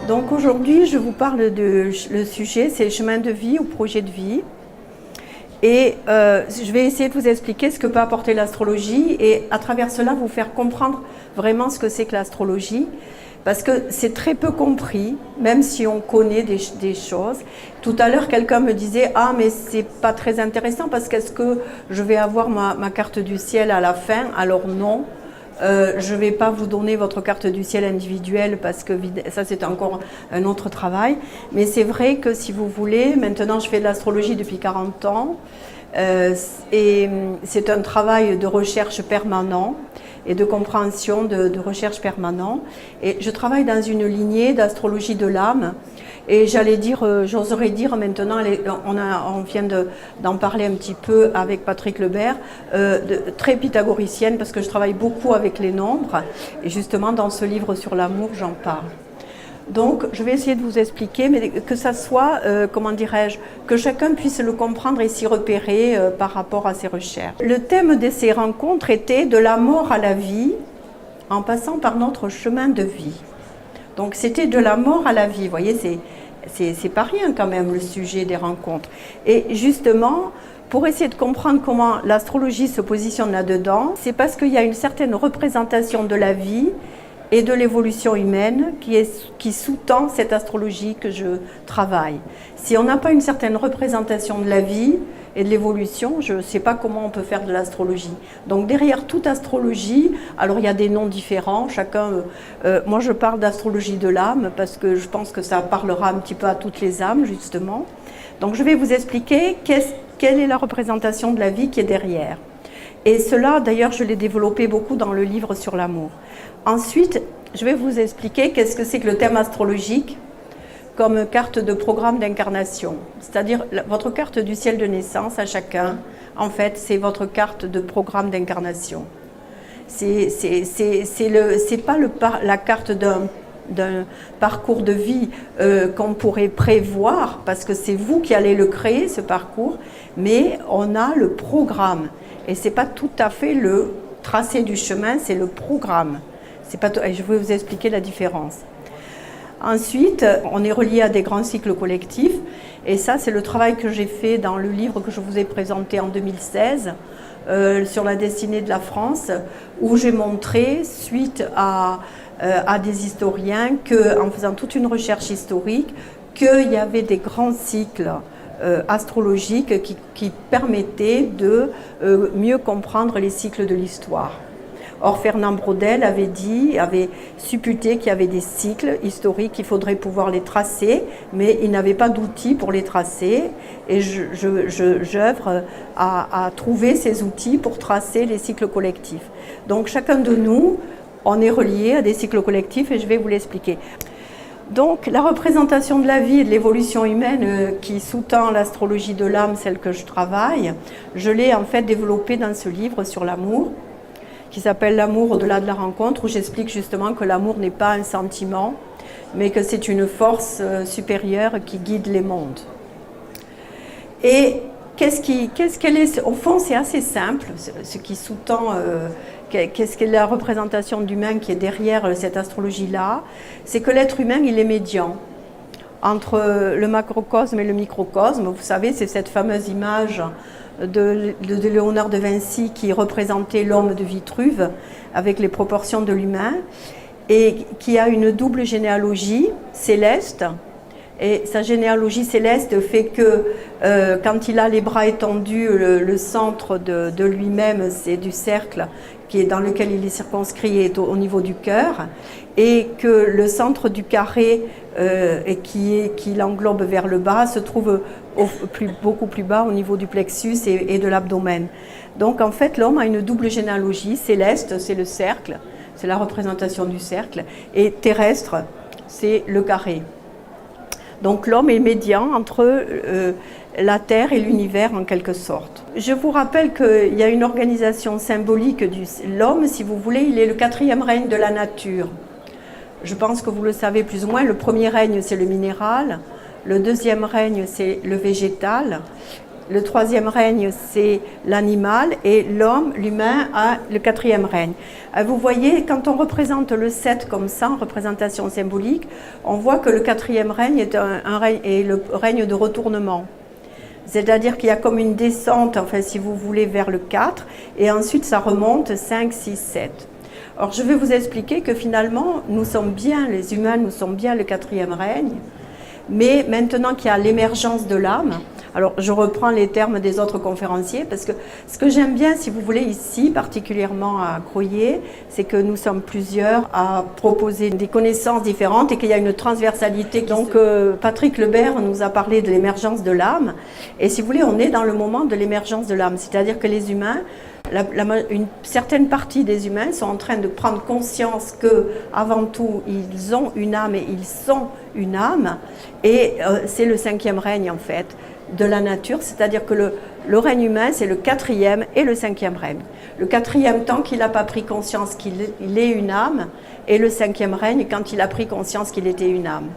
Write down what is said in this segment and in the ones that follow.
Donc aujourd'hui, je vous parle de le sujet, c'est le chemin de vie ou projet de vie. Et je vais essayer de vous expliquer ce que peut apporter l'astrologie et à travers cela vous faire comprendre vraiment ce que c'est que l'astrologie. Parce que c'est très peu compris, même si on connaît des choses. Tout à l'heure, quelqu'un me disait « Ah, mais c'est pas très intéressant parce qu'est-ce que je vais avoir ma carte du ciel à la fin ?» Alors non, je ne vais pas vous donner votre carte du ciel individuelle parce que ça c'est encore un autre travail. Mais c'est vrai que si vous voulez, maintenant je fais de l'astrologie depuis 40 ans et c'est un travail de recherche permanent et de compréhension, de recherche permanent. Et je travaille dans une lignée d'astrologie de l'âme. Et j'allais dire, j'oserais dire maintenant, on vient d'en parler un petit peu avec Patrick Lebert, très pythagoricienne parce que je travaille beaucoup avec les nombres. Et justement, dans ce livre sur l'amour, j'en parle. Donc, je vais essayer de vous expliquer, mais que ça soit, comment dirais-je, que chacun puisse le comprendre et s'y repérer par rapport à ses recherches. Le thème de ces rencontres était de la mort à la vie, en passant par notre chemin de vie. Donc, c'était de la mort à la vie. Vous voyez, c'est pas rien quand même le sujet des rencontres. Et justement, pour essayer de comprendre comment l'astrologie se positionne là-dedans, c'est parce qu'il y a une certaine représentation de la vie et de l'évolution humaine qui sous-tend cette astrologie que je travaille. Si on n'a pas une certaine représentation de la vie et de l'évolution, je ne sais pas comment on peut faire de l'astrologie. Donc derrière toute astrologie, alors il y a des noms différents, chacun, moi je parle d'astrologie de l'âme parce que je pense que ça parlera un petit peu à toutes les âmes justement. Donc je vais vous expliquer quelle est la représentation de la vie qui est derrière. Et cela, d'ailleurs, je l'ai développé beaucoup dans le livre sur l'amour. Ensuite, je vais vous expliquer qu'est-ce que c'est que le thème astrologique comme carte de programme d'incarnation. C'est-à-dire, votre carte du ciel de naissance à chacun, en fait, c'est votre carte de programme d'incarnation. C'est pas la carte d'un parcours de vie qu'on pourrait prévoir, parce que c'est vous qui allez le créer, ce parcours, mais on a le programme. Et ce n'est pas tout à fait le tracé du chemin, c'est le programme. Et je vais vous expliquer la différence. Ensuite, on est relié à des grands cycles collectifs. Et ça, c'est le travail que j'ai fait dans le livre que je vous ai présenté en 2016 sur la destinée de la France, où j'ai montré, suite à des historiens, en faisant toute une recherche historique, qu'il y avait des grands cycles astrologiques qui permettaient de mieux comprendre les cycles de l'histoire. Or, Fernand Braudel avait supputé qu'il y avait des cycles historiques, qu'il faudrait pouvoir les tracer, mais il n'avait pas d'outils pour les tracer. Et j'œuvre à trouver ces outils pour tracer les cycles collectifs. Donc, chacun de nous, on est relié à des cycles collectifs et je vais vous l'expliquer. Donc, la représentation de la vie et de l'évolution humaine qui sous-tend l'astrologie de l'âme, celle que je travaille, je l'ai en fait développée dans ce livre sur l'amour, qui s'appelle « L'amour au-delà de la rencontre », où j'explique justement que l'amour n'est pas un sentiment, mais que c'est une force supérieure qui guide les mondes. Et qu'est-ce qu'elle est? Au fond, c'est assez simple, ce qui sous-tend... qu'est-ce qu'est la représentation d'humain qui est derrière cette astrologie-là? C'est que l'être humain, il est médian entre le macrocosme et le microcosme. Vous savez, c'est cette fameuse image de Léonard de Vinci qui représentait l'homme de Vitruve avec les proportions de l'humain et qui a une double généalogie céleste. Et sa généalogie céleste fait que quand il a les bras étendus, le centre de lui-même, c'est du cercle dans lequel il est circonscrit est au niveau du cœur, et que le centre du carré qui l'englobe vers le bas se trouve beaucoup plus bas au niveau du plexus et de l'abdomen. Donc en fait, l'homme a une double généalogie. Céleste, c'est le cercle, c'est la représentation du cercle, et terrestre, c'est le carré. Donc l'homme est médian entre la Terre et l'univers en quelque sorte. Je vous rappelle qu'il y a une organisation symbolique de l'homme, si vous voulez, il est le 4e règne de la nature. Je pense que vous le savez plus ou moins, le premier règne c'est le minéral, le deuxième règne c'est le végétal Le troisième règne, c'est l'animal et l'homme, l'humain, a le quatrième règne. Vous voyez, quand on représente le 7 comme ça, en représentation symbolique, on voit que le quatrième règne est le règne de retournement. C'est-à-dire qu'il y a comme une descente, enfin si vous voulez, vers le 4, et ensuite ça remonte 5, 6, 7. Alors je vais vous expliquer que finalement, nous sommes bien, les humains, nous sommes bien le quatrième règne, mais maintenant qu'il y a l'émergence de l'âme, alors je reprends les termes des autres conférenciers, parce que ce que j'aime bien, si vous voulez, ici, particulièrement à Croyer, c'est que nous sommes plusieurs à proposer des connaissances différentes et qu'il y a une transversalité. Donc Patrick Lebert nous a parlé de l'émergence de l'âme, et si vous voulez, on est dans le moment de l'émergence de l'âme, c'est-à-dire que les humains, une certaine partie des humains sont en train de prendre conscience que, avant tout, ils ont une âme et ils sont une âme, et c'est le cinquième règne en fait de la nature, c'est-à-dire que le règne humain, c'est le quatrième et le cinquième règne. Le quatrième, tant qu'il n'a pas pris conscience qu'il est une âme, et le cinquième règne, quand il a pris conscience qu'il était une âme.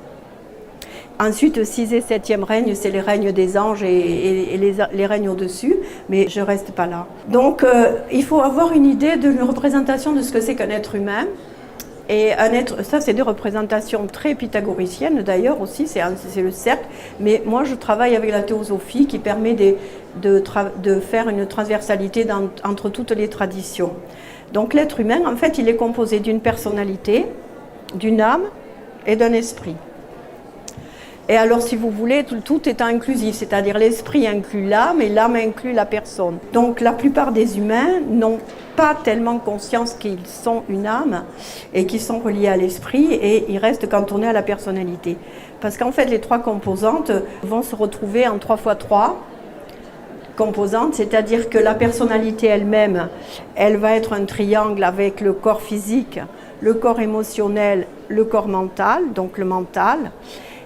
Ensuite, 6 et 7e règne, c'est les règnes des anges et les règnes au-dessus, mais je ne reste pas là. Donc, il faut avoir une idée d'une représentation de ce que c'est qu'un être humain. Et un être, ça c'est des représentations très pythagoriciennes d'ailleurs aussi, c'est le cercle, mais moi je travaille avec la théosophie qui permet de faire une transversalité entre toutes les traditions. Donc l'être humain, en fait, il est composé d'une personnalité, d'une âme et d'un esprit. Et alors, si vous voulez, tout est inclusif, c'est-à-dire l'esprit inclut l'âme et l'âme inclut la personne. Donc, la plupart des humains n'ont pas tellement conscience qu'ils sont une âme et qu'ils sont reliés à l'esprit, et ils restent cantonnés à la personnalité. Parce qu'en fait, les trois composantes vont se retrouver en 3 x 3 composantes, c'est-à-dire que la personnalité elle-même, elle va être un triangle avec le corps physique, le corps émotionnel, le corps mental, donc le mental,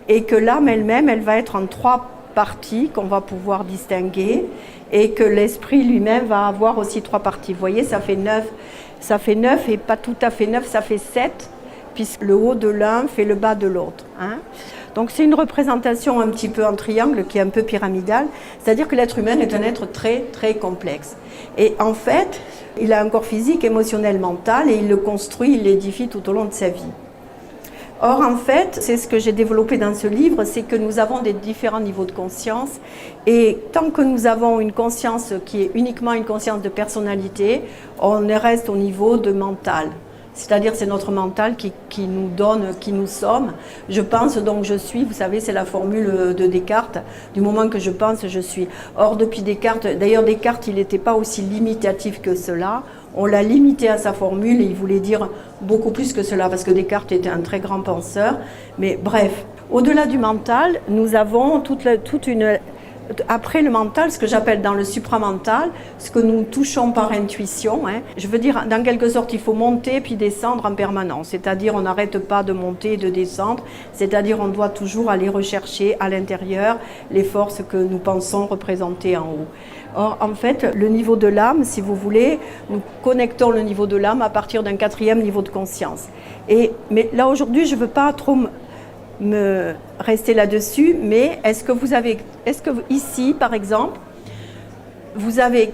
et que l'âme elle-même, elle va être en 3 parties qu'on va pouvoir distinguer, et que l'esprit lui-même va avoir aussi 3 parties. Vous voyez, ça fait 9. Ça fait 9 et pas tout à fait 9, ça fait 7, puisque le haut de l'un fait le bas de l'autre. Hein. Donc c'est une représentation un petit peu en triangle qui est un peu pyramidale, c'est-à-dire que l'être humain est un être très très complexe. Et en fait, il a un corps physique, émotionnel, mental, et il le construit, il l'édifie tout au long de sa vie. Or, en fait, c'est ce que j'ai développé dans ce livre, c'est que nous avons des différents niveaux de conscience, et tant que nous avons une conscience qui est uniquement une conscience de personnalité, on reste au niveau de mental. C'est-à-dire c'est notre mental qui nous donne qui nous sommes. Je pense donc je suis, vous savez, c'est la formule de Descartes, du moment que je pense, je suis. Or, depuis Descartes, d'ailleurs Descartes, il n'était pas aussi limitatif que cela. On l'a limité à sa formule et il voulait dire beaucoup plus que cela, parce que Descartes était un très grand penseur. Mais bref, au-delà du mental, nous avons toute une... Après le mental, ce que j'appelle dans le supramental, ce que nous touchons par intuition, hein, je veux dire, dans quelque sorte, il faut monter puis descendre en permanence. C'est-à-dire, on n'arrête pas de monter et de descendre. C'est-à-dire, on doit toujours aller rechercher à l'intérieur les forces que nous pensons représenter en haut. Or, en fait, le niveau de l'âme, si vous voulez, nous connectons le niveau de l'âme à partir d'un 4e niveau de conscience. Mais là, aujourd'hui, je ne veux pas trop me rester là-dessus, mais est-ce que ici, par exemple,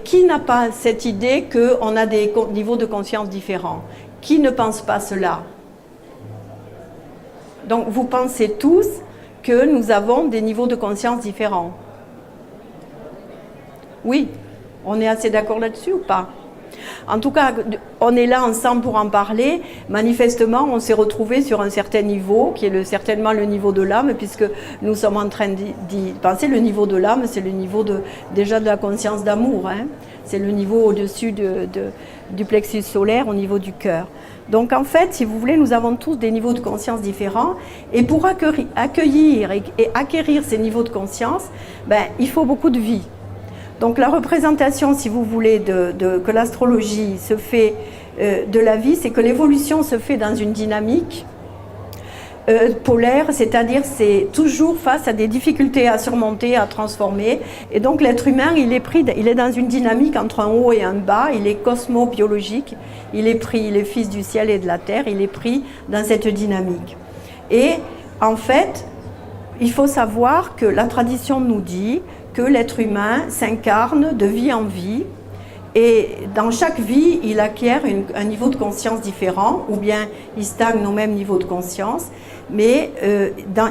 qui n'a pas cette idée qu'on a des niveaux de conscience différents? Qui ne pense pas cela? Donc, vous pensez tous que nous avons des niveaux de conscience différents? Oui, on est assez d'accord là-dessus ou pas? En tout cas, on est là ensemble pour en parler. Manifestement, on s'est retrouvés sur un certain niveau, qui est certainement le niveau de l'âme, puisque nous sommes en train d'y penser. Le niveau de l'âme, c'est le niveau déjà de la conscience d'amour. Hein. C'est le niveau au-dessus du plexus solaire, au niveau du cœur. Donc en fait, si vous voulez, nous avons tous des niveaux de conscience différents. Et pour accueillir et acquérir ces niveaux de conscience, il faut beaucoup de vie. Donc la représentation, si vous voulez, que l'astrologie se fait de la vie, c'est que l'évolution se fait dans une dynamique polaire, c'est-à-dire c'est toujours face à des difficultés à surmonter, à transformer. Et donc l'être humain, il est dans une dynamique entre un haut et un bas, il est cosmo-biologique, il est fils du ciel et de la terre, il est pris dans cette dynamique. Et en fait, il faut savoir que la tradition nous dit que l'être humain s'incarne de vie en vie. Et dans chaque vie, il acquiert un niveau de conscience différent, ou bien il stagne au même niveau de conscience, mais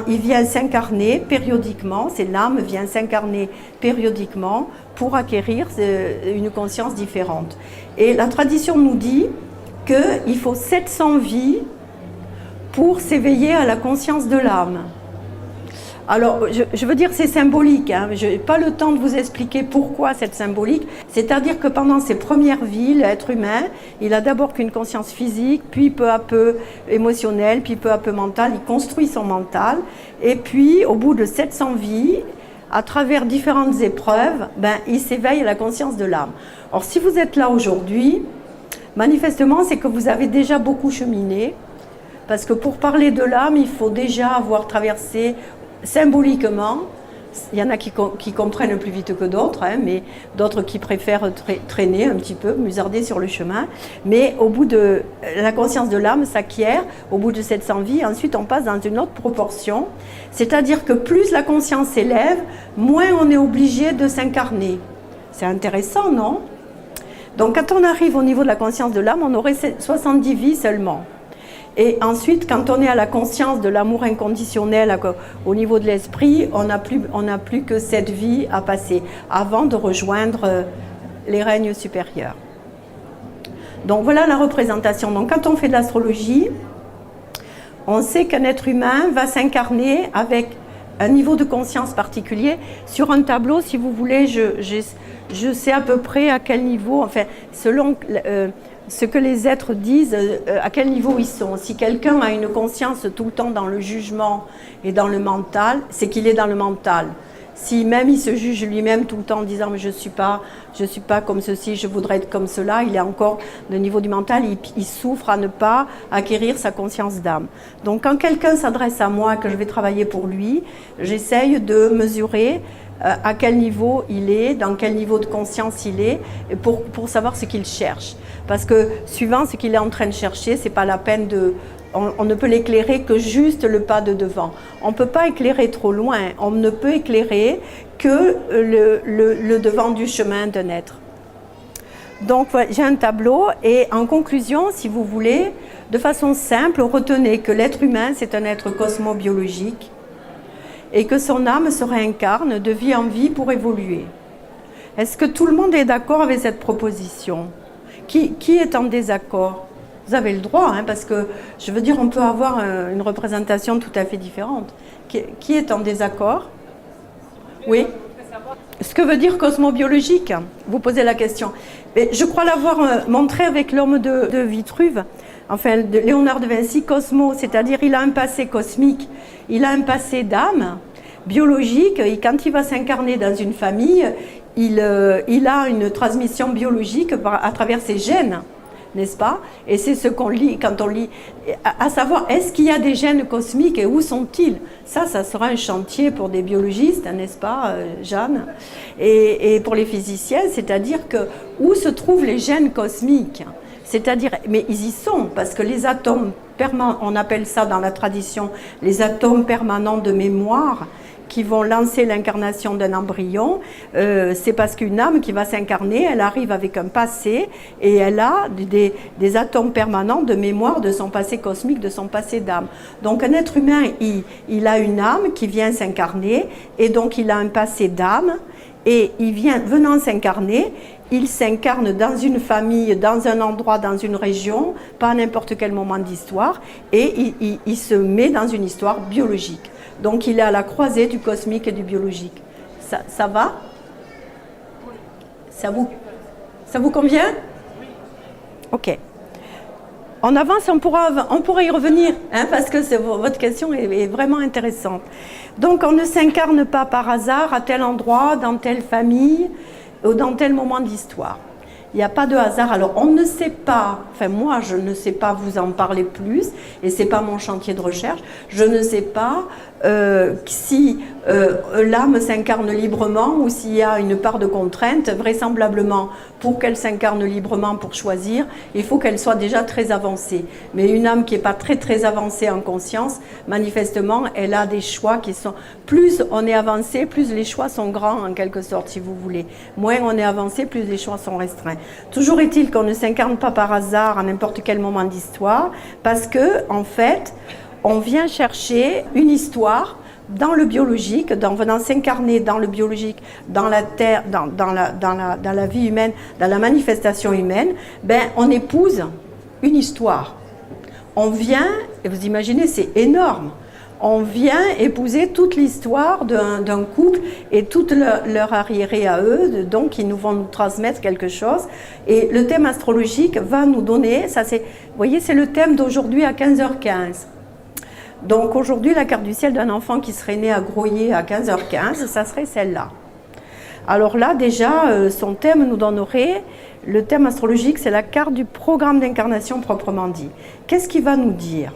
il vient s'incarner périodiquement, c'est l'âme vient s'incarner périodiquement pour acquérir une conscience différente. Et la tradition nous dit qu'il faut 700 vies pour s'éveiller à la conscience de l'âme. Alors, je veux dire, c'est symbolique, hein. Je n'ai pas le temps de vous expliquer pourquoi c'est symbolique. C'est-à-dire que pendant ses premières vies, l'être humain, il a d'abord qu'une conscience physique, puis peu à peu émotionnelle, puis peu à peu mentale. Il construit son mental. Et puis, au bout de 700 vies, à travers différentes épreuves, il s'éveille à la conscience de l'âme. Or, si vous êtes là aujourd'hui, manifestement, c'est que vous avez déjà beaucoup cheminé. Parce que pour parler de l'âme, il faut déjà avoir traversé symboliquement, il y en a qui comprennent plus vite que d'autres, hein, mais d'autres qui préfèrent traîner un petit peu, musarder sur le chemin. Mais au bout de la conscience de l'âme s'acquiert, au bout de 700 vies, ensuite on passe dans une autre proportion. C'est-à-dire que plus la conscience s'élève, moins on est obligé de s'incarner. C'est intéressant, non? Donc quand on arrive au niveau de la conscience de l'âme, on aurait 70 vies seulement. Et ensuite, quand on est à la conscience de l'amour inconditionnel au niveau de l'esprit, on n'a plus que cette vie à passer avant de rejoindre les règnes supérieurs. Donc voilà la représentation. Donc quand on fait de l'astrologie, on sait qu'un être humain va s'incarner avec un niveau de conscience particulier. Sur un tableau, si vous voulez, je sais à peu près à quel niveau, enfin, selon ce que les êtres disent, à quel niveau ils sont. Si quelqu'un a une conscience tout le temps dans le jugement et dans le mental, c'est qu'il est dans le mental. Si même il se juge lui-même tout le temps en disant mais je suis pas comme ceci, je voudrais être comme cela, il est encore au niveau du mental, il souffre à ne pas acquérir sa conscience d'âme. Donc quand quelqu'un s'adresse à moi, que je vais travailler pour lui, j'essaye de mesurer à quel niveau il est, dans quel niveau de conscience il est, pour savoir ce qu'il cherche. Parce que suivant ce qu'il est en train de chercher, c'est pas la peine de... On ne peut l'éclairer que juste le pas de devant. On ne peut pas éclairer trop loin. On ne peut éclairer que le devant du chemin d'un être. Donc voilà, j'ai un tableau et en conclusion, si vous voulez, de façon simple, retenez que l'être humain, c'est un être cosmobiologique et que son âme se réincarne de vie en vie pour évoluer. Est-ce que tout le monde est d'accord avec cette proposition? Qui est en désaccord? Vous avez le droit, hein, parce que, je veux dire, on peut avoir une représentation tout à fait différente. Qui est en désaccord? Oui. Ce que veut dire cosmobiologique? Vous posez la question. Mais je crois l'avoir montré avec l'homme de Vitruve, enfin, de Léonard de Vinci, Cosmo, c'est-à-dire il a un passé cosmique, il a un passé d'âme biologique, et quand il va s'incarner dans une famille, il a une transmission biologique à travers ses gènes, n'est-ce pas? Et c'est ce qu'on lit quand on lit, à savoir, est-ce qu'il y a des gènes cosmiques et où sont-ils? Ça sera un chantier pour des biologistes, n'est-ce pas, Jeanne? Et pour les physiciens, c'est-à-dire que où se trouvent les gènes cosmiques? C'est-à-dire, mais ils y sont, parce que les atomes permanents, on appelle ça dans la tradition, les atomes permanents de mémoire, qui vont lancer l'incarnation d'un embryon, c'est parce qu'une âme qui va s'incarner, elle arrive avec un passé et elle a des atomes permanents de mémoire de son passé cosmique, de son passé d'âme. Donc un être humain, il a une âme qui vient s'incarner et donc il a un passé d'âme et venant s'incarner, il s'incarne dans une famille, dans un endroit, dans une région, pas à n'importe quel moment d'histoire et il se met dans une histoire biologique. Donc il est à la croisée du cosmique et du biologique. Ça va? Ça vous convient? Ok. On avance, on pourra y revenir, hein, parce que votre question est vraiment intéressante. Donc on ne s'incarne pas par hasard à tel endroit, dans telle famille, ou dans tel moment d'histoire. Il n'y a pas de hasard. Alors, on ne sait pas, enfin moi, je ne sais pas vous en parler plus, et ce n'est pas mon chantier de recherche, je ne sais pas si l'âme s'incarne librement ou s'il y a une part de contrainte. Vraisemblablement, pour qu'elle s'incarne librement pour choisir, il faut qu'elle soit déjà très avancée. Mais une âme qui n'est pas très avancée en conscience, manifestement, elle a des choix qui sont... Plus on est avancé, plus les choix sont grands en quelque sorte, si vous voulez. Moins on est avancé, plus les choix sont restreints. Toujours est-il qu'on ne s'incarne pas par hasard à n'importe quel moment d'histoire, parce que, en fait, on vient chercher une histoire dans le biologique, venant s'incarner dans le biologique, dans la terre, dans la vie humaine, dans la manifestation humaine, ben, on épouse une histoire. On vient, et vous imaginez, c'est énorme, on vient épouser toute l'histoire d'un couple et toute leur arriéré à eux, donc ils vont nous transmettre quelque chose. Et le thème astrologique va nous donner, ça c'est, vous voyez, c'est le thème d'aujourd'hui à 15h15. Donc aujourd'hui, la carte du ciel d'un enfant qui serait né à Groyer à 15h15, ça serait celle-là. Alors là, déjà, son thème nous donnerait, le thème astrologique, c'est la carte du programme d'incarnation proprement dit. Qu'est-ce qu'il va nous dire?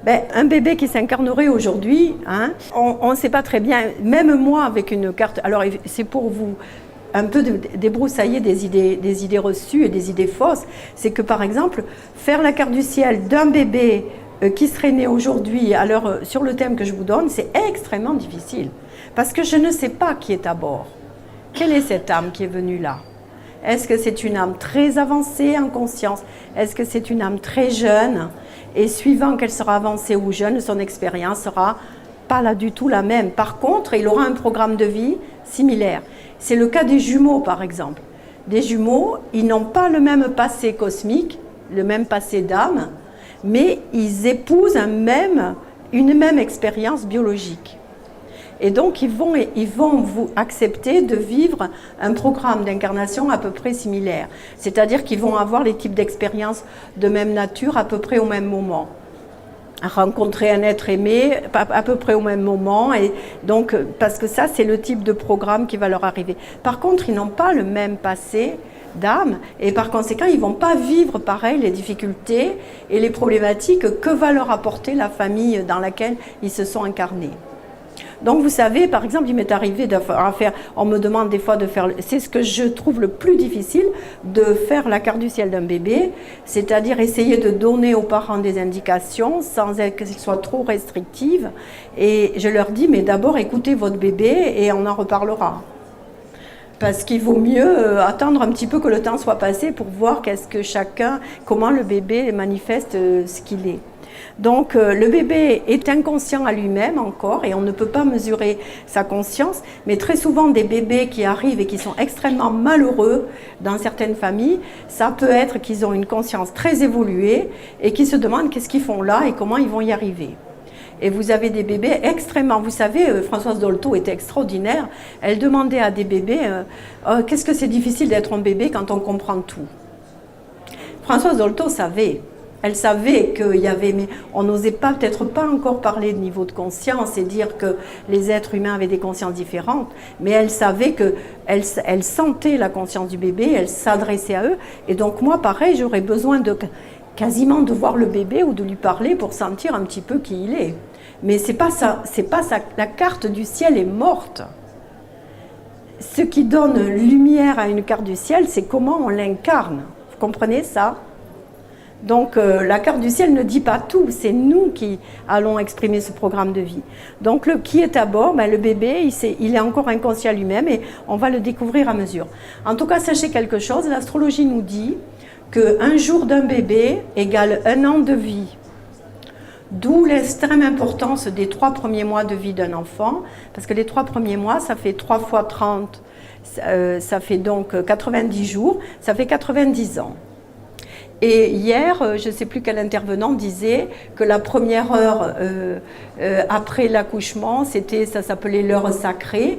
Ben, un bébé qui s'incarnerait aujourd'hui, hein, on ne sait pas très bien, même moi avec une carte, alors c'est pour vous un peu débroussailler des idées reçues et des idées fausses, c'est que par exemple, faire la carte du ciel d'un bébé qui serait né aujourd'hui, alors sur le thème que je vous donne, c'est extrêmement difficile. Parce que je ne sais pas qui est à bord. Quelle est cette âme qui est venue là? Est-ce que c'est une âme très avancée en conscience? Est-ce que c'est une âme très jeune? Et suivant qu'elle sera avancée ou jeune, son expérience sera pas là du tout la même. Par contre, il aura un programme de vie similaire. C'est le cas des jumeaux, par exemple. Des jumeaux, ils n'ont pas le même passé cosmique, le même passé d'âme, mais ils épousent une même expérience biologique. Et donc, ils vont vous accepter de vivre un programme d'incarnation à peu près similaire. C'est-à-dire qu'ils vont avoir les types d'expériences de même nature à peu près au même moment. Rencontrer un être aimé à peu près au même moment. Et donc, parce que ça, c'est le type de programme qui va leur arriver. Par contre, ils n'ont pas le même passé d'âme et par conséquent ils ne vont pas vivre pareil les difficultés et les problématiques que va leur apporter la famille dans laquelle ils se sont incarnés. Donc vous savez, par exemple, il m'est arrivé on me demande des fois de faire, c'est ce que je trouve le plus difficile, de faire la carte du ciel d'un bébé, c'est-à-dire essayer de donner aux parents des indications sans qu'elles soient trop restrictives. Et je leur dis, mais d'abord écoutez votre bébé et on en reparlera. Parce qu'il vaut mieux attendre un petit peu que le temps soit passé pour voir comment le bébé manifeste ce qu'il est. Donc le bébé est inconscient à lui-même encore et on ne peut pas mesurer sa conscience, mais très souvent des bébés qui arrivent et qui sont extrêmement malheureux dans certaines familles, ça peut être qu'ils ont une conscience très évoluée et qui se demandent qu'est-ce qu'ils font là et comment ils vont y arriver. Et vous avez des bébés extrêmement... Vous savez, Françoise Dolto était extraordinaire. Elle demandait à des bébés qu'est-ce que c'est difficile d'être un bébé quand on comprend tout. Françoise Dolto savait. Elle savait qu'il y avait... Mais on n'osait peut-être pas encore parler de niveau de conscience et dire que les êtres humains avaient des consciences différentes. Mais elle savait qu'elle sentait la conscience du bébé, elle s'adressait à eux. Et donc moi, pareil, j'aurais besoin quasiment de voir le bébé ou de lui parler pour sentir un petit peu qui il est. Mais c'est pas ça, la carte du ciel est morte. Ce qui donne lumière à une carte du ciel, c'est comment on l'incarne. Vous comprenez ça? Donc la carte du ciel ne dit pas tout, c'est nous qui allons exprimer ce programme de vie. Donc qui est à bord? Le bébé, il est encore inconscient lui-même et on va le découvrir à mesure. En tout cas, sachez quelque chose, l'astrologie nous dit qu'un jour d'un bébé égale 1 an de vie. D'où l'extrême importance des 3 premiers mois de vie d'un enfant, parce que les 3 premiers mois, ça fait 3 fois 30, ça fait donc 90 jours, ça fait 90 ans. Et hier, je ne sais plus quel intervenant disait que la première heure après l'accouchement, ça s'appelait l'heure sacrée.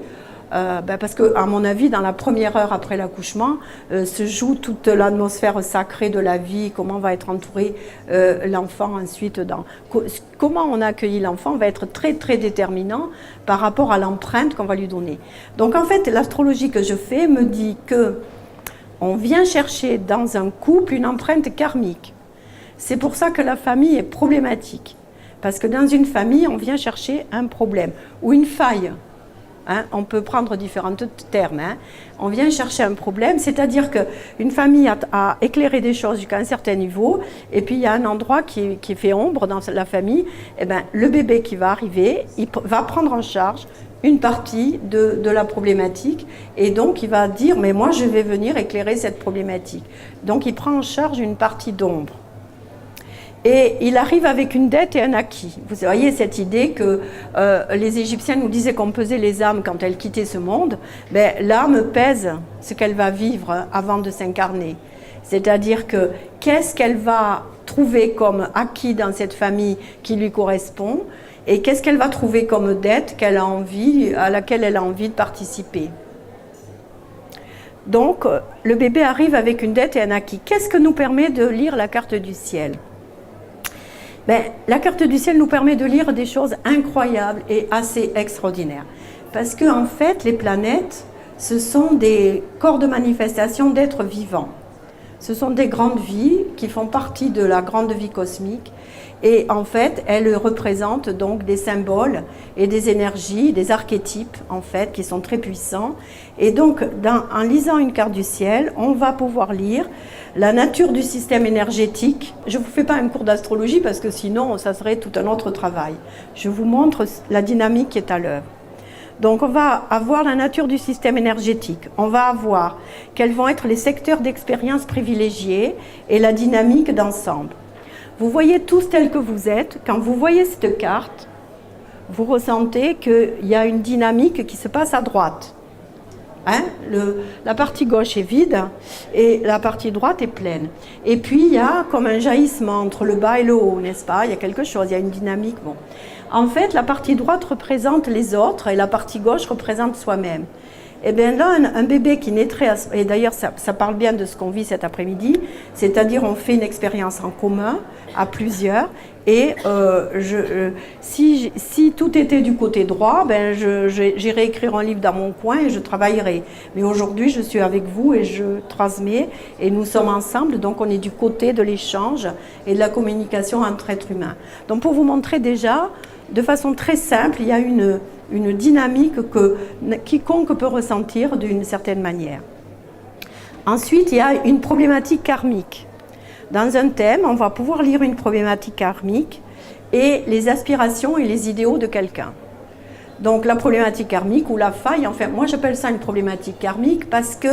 Parce qu'à mon avis, dans la première heure après l'accouchement, se joue toute l'atmosphère sacrée de la vie, comment va être entouré l'enfant ensuite. Comment on a accueilli l'enfant va être très très déterminant par rapport à l'empreinte qu'on va lui donner. Donc en fait, l'astrologie que je fais me dit que on vient chercher dans un couple une empreinte karmique. C'est pour ça que la famille est problématique. Parce que dans une famille, on vient chercher un problème ou une faille. Hein, on peut prendre différents termes. Hein. On vient chercher un problème, c'est-à-dire qu'une famille a éclairé des choses jusqu'à un certain niveau, et puis il y a un endroit qui fait ombre dans la famille. Et ben, le bébé qui va arriver, il va prendre en charge une partie de la problématique, et donc il va dire « mais moi je vais venir éclairer cette problématique ». Donc il prend en charge une partie d'ombre. Et il arrive avec une dette et un acquis. Vous voyez cette idée que les Égyptiens nous disaient qu'on pesait les âmes quand elles quittaient ce monde. Ben, l'âme pèse ce qu'elle va vivre avant de s'incarner. C'est-à-dire que qu'est-ce qu'elle va trouver comme acquis dans cette famille qui lui correspond, et qu'est-ce qu'elle va trouver comme dette à laquelle elle a envie de participer. Donc, le bébé arrive avec une dette et un acquis. Qu'est-ce que nous permet de lire la carte du ciel ? Ben, la carte du ciel nous permet de lire des choses incroyables et assez extraordinaires. Parce que, en fait, les planètes, ce sont des corps de manifestation d'êtres vivants. Ce sont des grandes vies qui font partie de la grande vie cosmique. Et en fait, elles représentent donc des symboles et des énergies, des archétypes, en fait, qui sont très puissants. Et donc, en lisant une carte du ciel, on va pouvoir lire la nature du système énergétique. Je ne vous fais pas un cours d'astrologie parce que sinon, ça serait tout un autre travail. Je vous montre la dynamique qui est à l'œuvre. Donc, on va avoir la nature du système énergétique. On va avoir quels vont être les secteurs d'expérience privilégiés et la dynamique d'ensemble. Vous voyez tous tels que vous êtes. Quand vous voyez cette carte, vous ressentez qu'il y a une dynamique qui se passe à droite. Hein? La partie gauche est vide et la partie droite est pleine. Et puis, il y a comme un jaillissement entre le bas et le haut, n'est-ce pas? Il y a quelque chose, il y a une dynamique. Bon. En fait, la partie droite représente les autres et la partie gauche représente soi-même. Et bien là, un bébé qui naîtrait, et d'ailleurs ça parle bien de ce qu'on vit cet après-midi, c'est-à-dire on fait une expérience en commun, à plusieurs, et si tout était du côté droit, ben j'irais écrire un livre dans mon coin et je travaillerais. Mais aujourd'hui, je suis avec vous et je transmets, et nous sommes ensemble, donc on est du côté de l'échange et de la communication entre êtres humains. Donc pour vous montrer déjà, de façon très simple, il y a une dynamique que quiconque peut ressentir d'une certaine manière. Ensuite, il y a une problématique karmique. Dans un thème, on va pouvoir lire une problématique karmique et les aspirations et les idéaux de quelqu'un. Donc la problématique karmique ou la faille, enfin moi j'appelle ça une problématique karmique parce que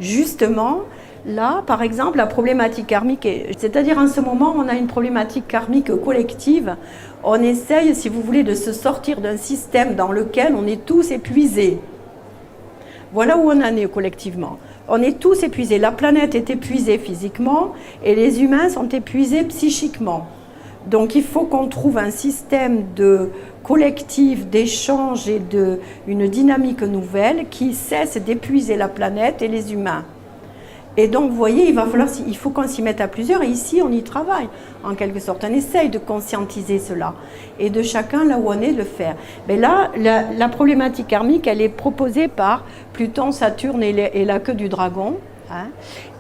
justement, là, par exemple, la problématique karmique, c'est-à-dire en ce moment, on a une problématique karmique collective. On essaye, si vous voulez, de se sortir d'un système dans lequel on est tous épuisés. Voilà où on en est collectivement. On est tous épuisés. La planète est épuisée physiquement et les humains sont épuisés psychiquement. Donc il faut qu'on trouve un système de collectif, d'échange et une dynamique nouvelle qui cesse d'épuiser la planète et les humains. Et donc, vous voyez, il faut qu'on s'y mette à plusieurs, et ici, on y travaille, en quelque sorte. On essaye de conscientiser cela, et de chacun, là où on est, le faire. Mais là, la problématique karmique, elle est proposée par Pluton, Saturne et la queue du dragon, hein,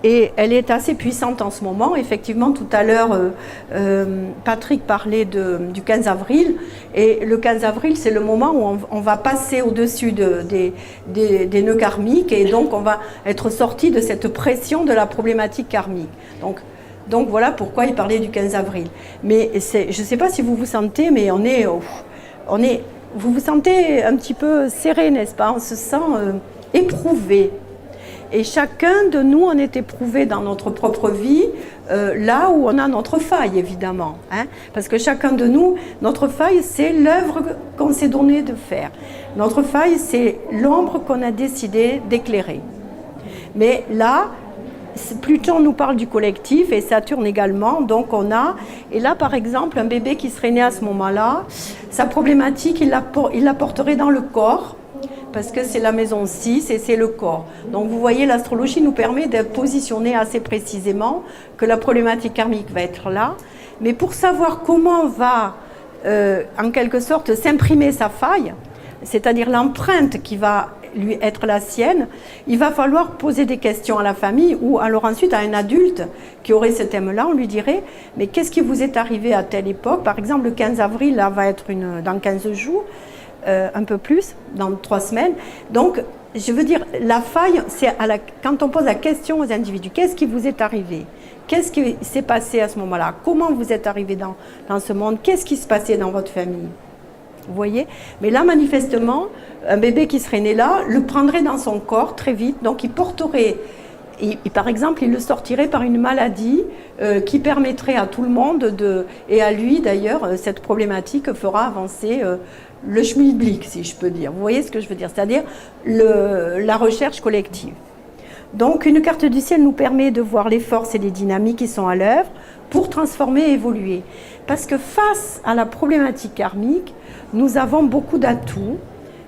et elle est assez puissante en ce moment. Effectivement, tout à l'heure, Patrick parlait du 15 avril, et le 15 avril, c'est le moment où on va passer au-dessus des nœuds karmiques, et donc on va être sorti de cette pression de la problématique karmique. Donc voilà pourquoi il parlait du 15 avril. Mais je ne sais pas si vous vous sentez, mais vous vous sentez un petit peu serré, n'est-ce pas? On se sent éprouvé. Et chacun de nous en est éprouvé dans notre propre vie, là où on a notre faille, évidemment. Hein, parce que chacun de nous, notre faille, c'est l'œuvre qu'on s'est donné de faire. Notre faille, c'est l'ombre qu'on a décidé d'éclairer. Mais là, Pluton nous parle du collectif et Saturne également. Donc on a, et là par exemple, un bébé qui serait né à ce moment-là, sa problématique, il la porterait dans le corps, parce que c'est la maison 6 et c'est le corps. Donc vous voyez, l'astrologie nous permet de positionner assez précisément que la problématique karmique va être là. Mais pour savoir comment va, en quelque sorte, s'imprimer sa faille, c'est-à-dire l'empreinte qui va lui être la sienne, il va falloir poser des questions à la famille ou alors ensuite à un adulte qui aurait ce thème-là, on lui dirait « Mais qu'est-ce qui vous est arrivé à telle époque ?» Par exemple, le 15 avril, là, va être dans 15 jours, un peu plus, dans 3 semaines. Donc, je veux dire, la faille, c'est quand on pose la question aux individus, qu'est-ce qui vous est arrivé? Qu'est-ce qui s'est passé à ce moment-là? Comment vous êtes arrivé dans ce monde? Qu'est-ce qui se passait dans votre famille? Vous voyez? Mais là, manifestement, un bébé qui serait né là, le prendrait dans son corps très vite, donc il porterait, par exemple, il le sortirait par une maladie qui permettrait à tout le monde, et à lui d'ailleurs, cette problématique fera avancer le schmilblick, si je peux dire. Vous voyez ce que je veux dire? C'est-à-dire la recherche collective. Donc, une carte du ciel nous permet de voir les forces et les dynamiques qui sont à l'œuvre pour transformer et évoluer. Parce que face à la problématique karmique, nous avons beaucoup d'atouts,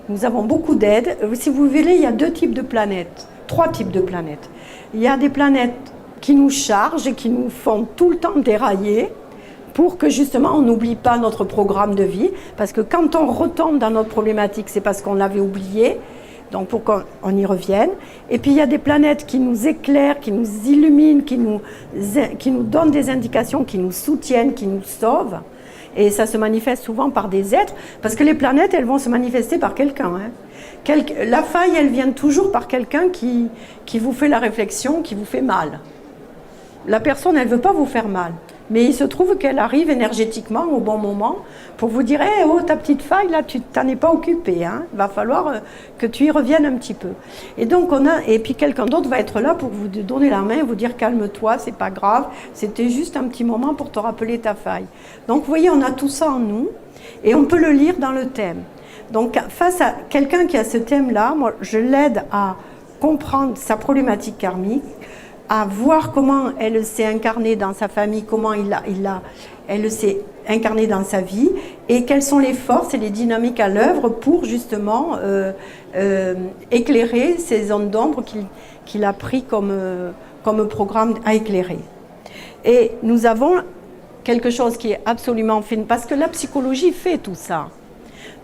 nous avons beaucoup d'aides. Si vous voulez, il y a 2 types de planètes, 3 types de planètes. Il y a des planètes qui nous chargent et qui nous font tout le temps dérailler pour que justement on n'oublie pas notre programme de vie. Parce que quand on retombe dans notre problématique, c'est parce qu'on l'avait oublié. Donc pour qu'on y revienne. Et puis il y a des planètes qui nous éclairent, qui nous illuminent, qui nous donnent des indications, qui nous soutiennent, qui nous sauvent. Et ça se manifeste souvent par des êtres, parce que les planètes, elles vont se manifester par quelqu'un. La faille, elle vient toujours par quelqu'un qui vous fait la réflexion, qui vous fait mal. La personne, elle ne veut pas vous faire mal. Mais il se trouve qu'elle arrive énergétiquement au bon moment pour vous dire hey, « oh, ta petite faille, là, tu t'en es pas occupé. Hein. Il va falloir que tu y reviennes un petit peu. » Et donc, et puis quelqu'un d'autre va être là pour vous donner la main, vous dire « Calme-toi, c'est pas grave. C'était juste un petit moment pour te rappeler ta faille. » Donc, vous voyez, on a tout ça en nous et on peut le lire dans le thème. Donc, face à quelqu'un qui a ce thème-là, moi, je l'aide à comprendre sa problématique karmique, à voir comment elle s'est incarnée dans sa famille, comment elle s'est incarnée dans sa vie, et quelles sont les forces et les dynamiques à l'œuvre pour justement éclairer ces zones d'ombre qu'il a pris comme programme à éclairer. Et nous avons quelque chose qui est absolument fine, parce que la psychologie fait tout ça.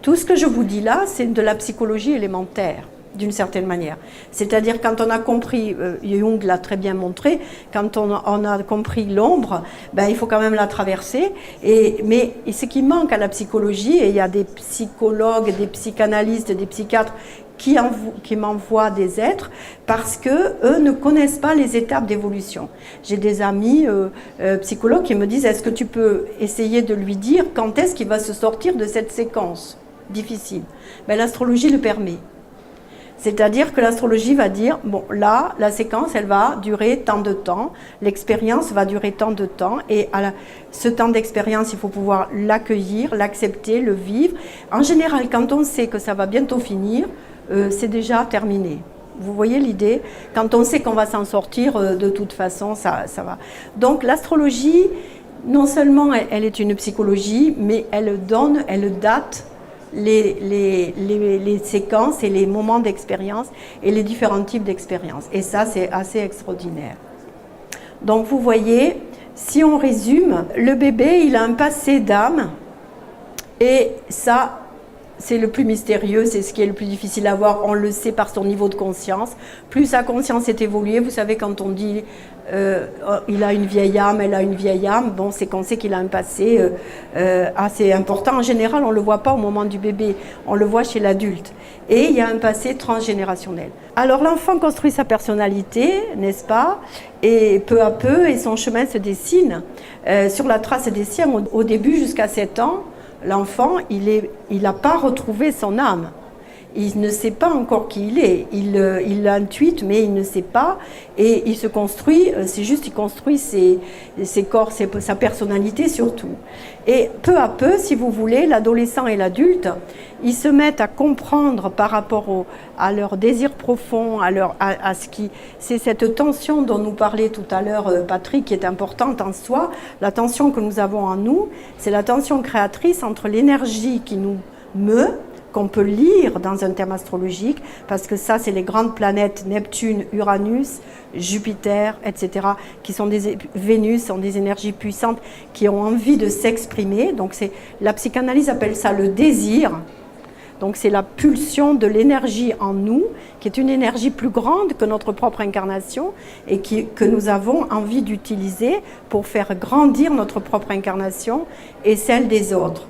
Tout ce que je vous dis là, c'est de la psychologie élémentaire. D'une certaine manière. C'est-à-dire quand on a compris, Jung l'a très bien montré, quand on a compris l'ombre, ben, il faut quand même la traverser. Mais ce qui manque à la psychologie, et il y a des psychologues, des psychanalystes, des psychiatres qui m'envoient des êtres parce qu'eux ne connaissent pas les étapes d'évolution. J'ai des amis psychologues qui me disent « Est-ce que tu peux essayer de lui dire quand est-ce qu'il va se sortir de cette séquence difficile ?» Ben, l'astrologie le permet. C'est-à-dire que l'astrologie va dire, bon là, la séquence, elle va durer tant de temps, l'expérience va durer tant de temps, et ce temps d'expérience, il faut pouvoir l'accueillir, l'accepter, le vivre. En général, quand on sait que ça va bientôt finir, c'est déjà terminé. Vous voyez l'idée? Quand on sait qu'on va s'en sortir, de toute façon, ça va. Donc l'astrologie, non seulement elle est une psychologie, mais elle date les séquences et les moments d'expérience et les différents types d'expériences. Et ça, c'est assez extraordinaire. Donc, vous voyez, si on résume, le bébé, il a un passé d'âme et ça, c'est le plus mystérieux, c'est ce qui est le plus difficile à voir. On le sait par son niveau de conscience. Plus sa conscience est évoluée, vous savez, quand on dit il a une vieille âme, elle a une vieille âme, bon, c'est qu'on sait qu'il a un passé assez important. En général, on ne le voit pas au moment du bébé, on le voit chez l'adulte. Et il y a un passé transgénérationnel. Alors l'enfant construit sa personnalité, n'est-ce pas? Et peu à peu, et son chemin se dessine sur la trace des siens. Au début, jusqu'à 7 ans, l'enfant, il n'a pas retrouvé son âme. Il ne sait pas encore qui il est. Il l'intuite, mais il ne sait pas. Et il se construit, c'est juste, il construit ses corps, sa personnalité surtout. Et peu à peu, si vous voulez, l'adolescent et l'adulte, ils se mettent à comprendre par rapport à leur désir profond, à ce qui... C'est cette tension dont nous parlait tout à l'heure Patrick, qui est importante en soi. La tension que nous avons en nous, c'est la tension créatrice entre l'énergie qui nous meut, qu'on peut lire dans un thème astrologique, parce que ça, c'est les grandes planètes, Neptune, Uranus, Jupiter, etc., qui sont Vénus, sont des énergies puissantes qui ont envie de s'exprimer. Donc, la psychanalyse appelle ça le désir. Donc c'est la pulsion de l'énergie en nous, qui est une énergie plus grande que notre propre incarnation et que nous avons envie d'utiliser pour faire grandir notre propre incarnation et celle des autres.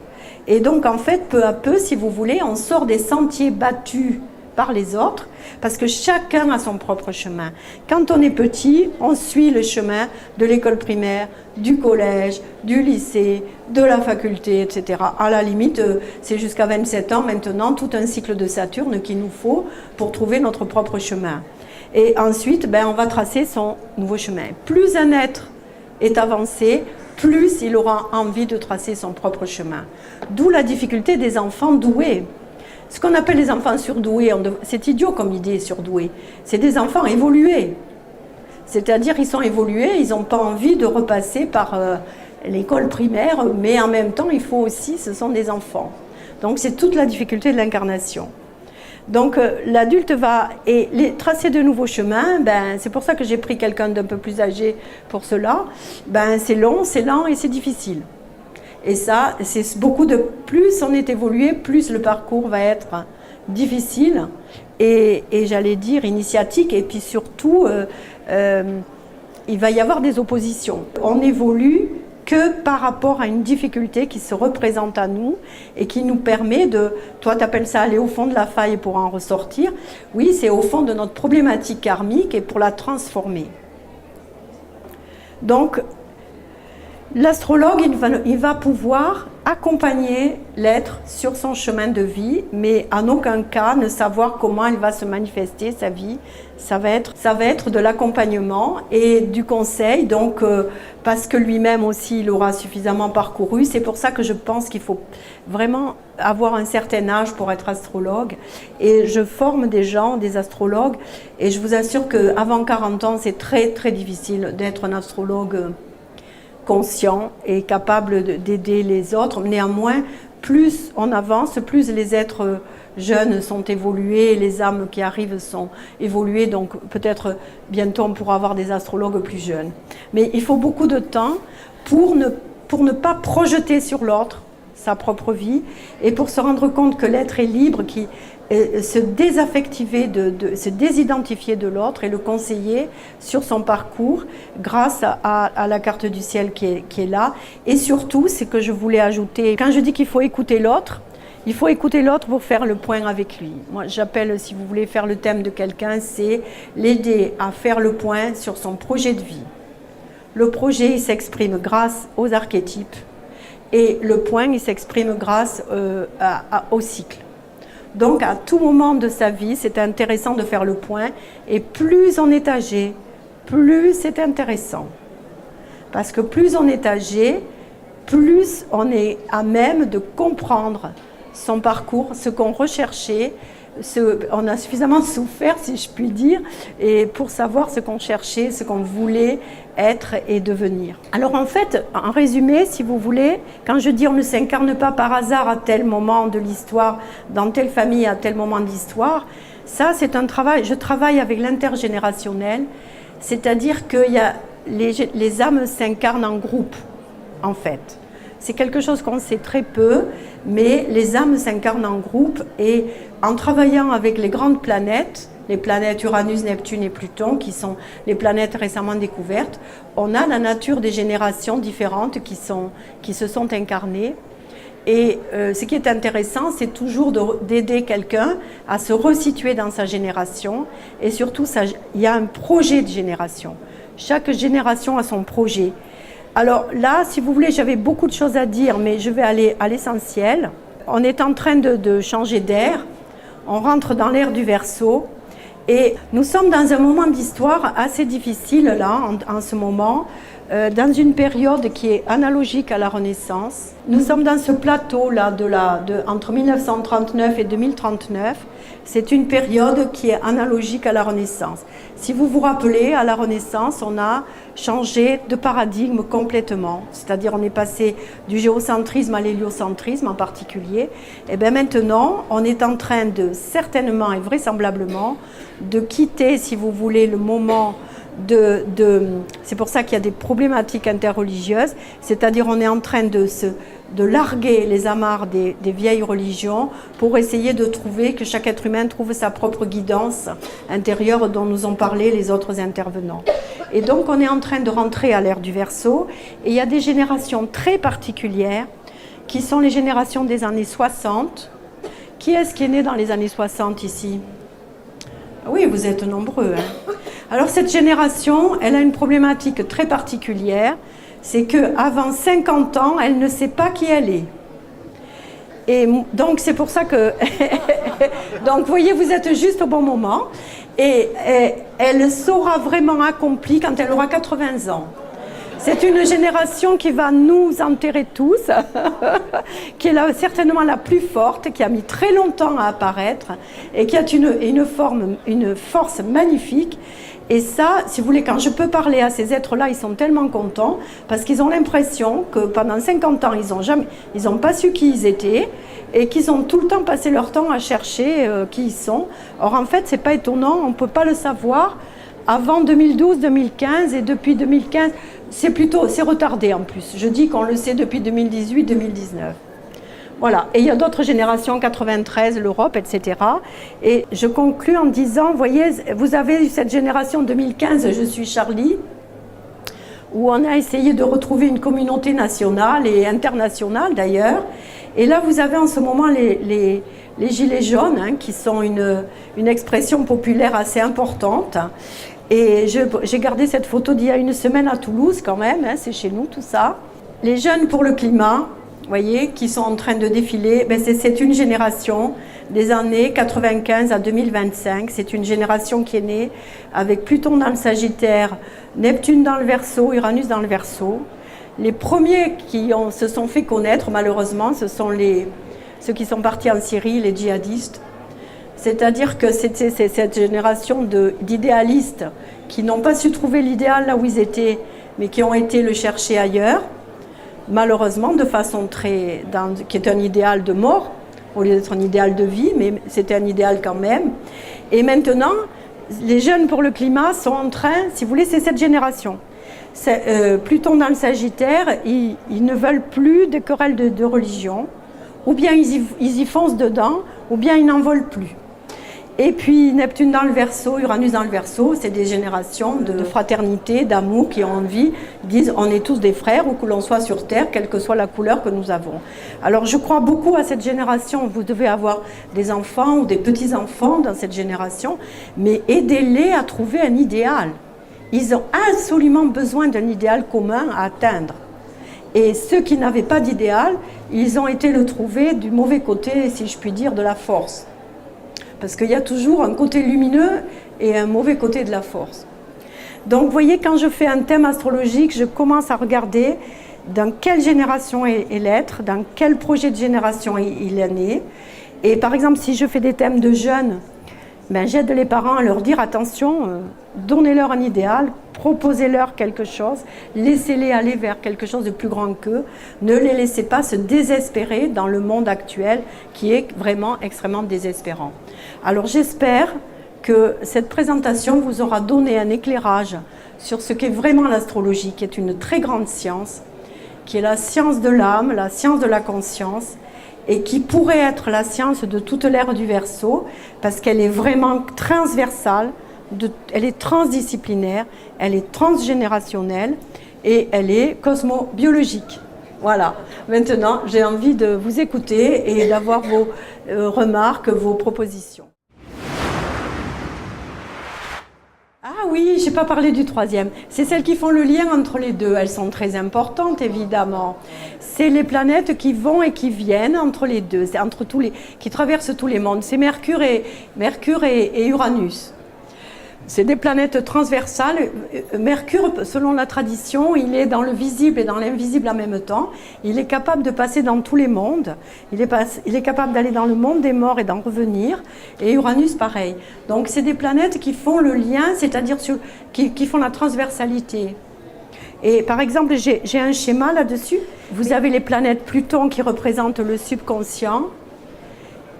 Et donc en fait, peu à peu, si vous voulez, on sort des sentiers battus par les autres, parce que chacun a son propre chemin. Quand on est petit, on suit le chemin de l'école primaire, du collège, du lycée, de la faculté, etc. À la limite, c'est jusqu'à 27 ans maintenant, tout un cycle de Saturne qu'il nous faut pour trouver notre propre chemin. Et ensuite, on va tracer son nouveau chemin. Plus un être est avancé, plus il aura envie de tracer son propre chemin. D'où la difficulté des enfants doués. Ce qu'on appelle les enfants surdoués, c'est idiot comme idée, surdoués. C'est des enfants évolués. C'est-à-dire ils sont évolués, ils n'ont pas envie de repasser par l'école primaire, mais en même temps, il faut aussi, ce sont des enfants. Donc c'est toute la difficulté de l'incarnation. Donc l'adulte va tracer de nouveaux chemins, c'est pour ça que j'ai pris quelqu'un d'un peu plus âgé pour cela. C'est long, c'est lent et c'est difficile. Et ça, c'est beaucoup de... Plus on est évolué, plus le parcours va être difficile et j'allais dire initiatique. Et puis surtout, il va y avoir des oppositions. On évolue que par rapport à une difficulté qui se représente à nous et qui nous permet de... Toi, tu appelles ça aller au fond de la faille pour en ressortir. Oui, c'est au fond de notre problématique karmique et pour la transformer. Donc, l'astrologue, il va pouvoir accompagner l'être sur son chemin de vie, mais en aucun cas ne savoir comment il va se manifester sa vie. Ça va être de l'accompagnement et du conseil, donc parce que lui-même aussi il aura suffisamment parcouru. C'est pour ça que je pense qu'il faut vraiment avoir un certain âge pour être astrologue. Et je forme des gens, des astrologues, et je vous assure qu'avant 40 ans, c'est très très difficile d'être un astrologue conscient et capable d'aider les autres. Néanmoins, plus on avance, plus les êtres jeunes sont évolués, les âmes qui arrivent sont évoluées, donc peut-être bientôt on pourra avoir des astrologues plus jeunes. Mais il faut beaucoup de temps pour ne pas projeter sur l'autre sa propre vie et pour se rendre compte que l'être est libre, qui se désaffectiver, se désidentifier de l'autre et le conseiller sur son parcours grâce à la carte du ciel qui est là. Et surtout, c'est que je voulais ajouter, quand je dis qu'il faut écouter l'autre, il faut écouter l'autre pour faire le point avec lui. Moi, j'appelle, si vous voulez faire le thème de quelqu'un, c'est l'aider à faire le point sur son projet de vie. Le projet, il s'exprime grâce aux archétypes et le point, il s'exprime grâce au cycle. Donc, à tout moment de sa vie, c'est intéressant de faire le point. Et plus on est âgé, plus c'est intéressant. Parce que plus on est âgé, plus on est à même de comprendre son parcours, ce qu'on recherchait. On a suffisamment souffert, si je puis dire, et pour savoir ce qu'on cherchait, ce qu'on voulait être et devenir. Alors en fait, en résumé, si vous voulez, quand je dis on ne s'incarne pas par hasard à tel moment de l'histoire, dans telle famille à tel moment de l'histoire, ça c'est un travail, je travaille avec l'intergénérationnel, c'est-à-dire que les âmes s'incarnent en groupe, en fait. C'est quelque chose qu'on sait très peu, mais les âmes s'incarnent en groupe et en travaillant avec les grandes planètes, les planètes Uranus, Neptune et Pluton, qui sont les planètes récemment découvertes, on a la nature des générations différentes qui se sont incarnées. Et ce qui est intéressant, c'est toujours d'aider quelqu'un à se resituer dans sa génération. Et surtout, il y a un projet de génération. Chaque génération a son projet. Alors là, si vous voulez, j'avais beaucoup de choses à dire, mais je vais aller à l'essentiel. On est en train de changer d'air. On rentre dans l'ère du Verseau. Et nous sommes dans un moment d'histoire assez difficile, là, en ce moment, dans une période qui est analogique à la Renaissance. Nous sommes dans ce plateau-là, entre 1939 et 2039. C'est une période qui est analogique à la Renaissance. Si vous vous rappelez, à la Renaissance, on a changé de paradigme complètement. C'est-à-dire, on est passé du géocentrisme à l'héliocentrisme en particulier. Et bien maintenant, on est en train certainement et vraisemblablement, de quitter, si vous voulez, le moment c'est pour ça qu'il y a des problématiques interreligieuses, c'est-à-dire on est en train de larguer les amarres des vieilles religions pour essayer de trouver, que chaque être humain trouve sa propre guidance intérieure dont nous ont parlé les autres intervenants. Et donc on est en train de rentrer à l'ère du Verseau, et il y a des générations très particulières qui sont les générations des années 60. Qui est-ce qui est né dans les années 60 ici? Oui, vous êtes nombreux. Hein. Alors cette génération, elle a une problématique très particulière, c'est qu'avant 50 ans, elle ne sait pas qui elle est. Et donc c'est pour ça que... donc vous voyez, vous êtes juste au bon moment. Et elle sera vraiment accomplie quand elle aura 80 ans. C'est une génération qui va nous enterrer tous, qui est certainement la plus forte, qui a mis très longtemps à apparaître et qui a une force magnifique. Et ça, si vous voulez, quand je peux parler à ces êtres-là, ils sont tellement contents parce qu'ils ont l'impression que pendant 50 ans, ils n'ont pas su qui ils étaient et qu'ils ont tout le temps passé leur temps à chercher qui ils sont. Or, en fait, ce n'est pas étonnant, on ne peut pas le savoir avant 2012-2015 et depuis 2015, c'est retardé en plus. Je dis qu'on le sait depuis 2018-2019. Voilà, et il y a d'autres générations, 93, l'Europe, etc. Et je conclus en disant, voyez, vous avez eu cette génération 2015, je suis Charlie, où on a essayé de retrouver une communauté nationale et internationale d'ailleurs. Et là, vous avez en ce moment les gilets jaunes, hein, qui sont une expression populaire assez importante. Et j'ai gardé cette photo d'il y a une semaine à Toulouse quand même, hein, c'est chez nous tout ça. Les jeunes pour le climat, vous voyez, qui sont en train de défiler, ben c'est une génération des années 95 à 2025. C'est une génération qui est née avec Pluton dans le Sagittaire, Neptune dans le Verseau, Uranus dans le Verseau. Les premiers qui se sont fait connaître, malheureusement, ce sont ceux qui sont partis en Syrie, les djihadistes. C'est-à-dire que c'est cette génération d'idéalistes qui n'ont pas su trouver l'idéal là où ils étaient, mais qui ont été le chercher ailleurs. Malheureusement, de façon qui est un idéal de mort, au lieu d'être un idéal de vie, mais c'était un idéal quand même. Et maintenant, les jeunes pour le climat sont en train, si vous voulez, c'est cette génération. Pluton dans le Sagittaire, ils ne veulent plus de querelles de religion, ou bien ils y foncent dedans, ou bien ils n'en veulent plus. Et puis Neptune dans le Verseau, Uranus dans le Verseau, c'est des générations de fraternité, d'amour qui ont envie, disent on est tous des frères où que l'on soit sur Terre, quelle que soit la couleur que nous avons. Alors je crois beaucoup à cette génération, vous devez avoir des enfants ou des petits-enfants dans cette génération, mais aidez-les à trouver un idéal. Ils ont absolument besoin d'un idéal commun à atteindre. Et ceux qui n'avaient pas d'idéal, ils ont été le trouver du mauvais côté, si je puis dire, de la force. Parce qu'il y a toujours un côté lumineux et un mauvais côté de la force. Donc vous voyez, quand je fais un thème astrologique, je commence à regarder dans quelle génération est l'être, dans quel projet de génération il est né. Et par exemple, si je fais des thèmes de jeunes, ben, j'aide les parents à leur dire attention, donnez-leur un idéal, proposez-leur quelque chose, laissez-les aller vers quelque chose de plus grand qu'eux, ne les laissez pas se désespérer dans le monde actuel qui est vraiment extrêmement désespérant. Alors j'espère que cette présentation vous aura donné un éclairage sur ce qu'est vraiment l'astrologie, qui est une très grande science, qui est la science de l'âme, la science de la conscience, et qui pourrait être la science de toute l'ère du Verseau, parce qu'elle est vraiment transversale, elle est transdisciplinaire, elle est transgénérationnelle et elle est cosmobiologique. Voilà. Maintenant, j'ai envie de vous écouter et d'avoir vos remarques, vos propositions. Ah oui, je n'ai pas parlé du troisième. C'est celles qui font le lien entre les deux. Elles sont très importantes, évidemment. C'est les planètes qui vont et qui viennent entre les deux, entre qui traversent tous les mondes. C'est Mercure et Uranus. C'est des planètes transversales. Mercure, selon la tradition, il est dans le visible et dans l'invisible en même temps. Il est capable de passer dans tous les mondes. Il est capable d'aller dans le monde des morts et d'en revenir. Et Uranus, pareil. Donc, c'est des planètes qui font le lien, c'est-à-dire qui font la transversalité. Et par exemple, j'ai un schéma là-dessus. Vous avez les planètes Pluton qui représentent le subconscient.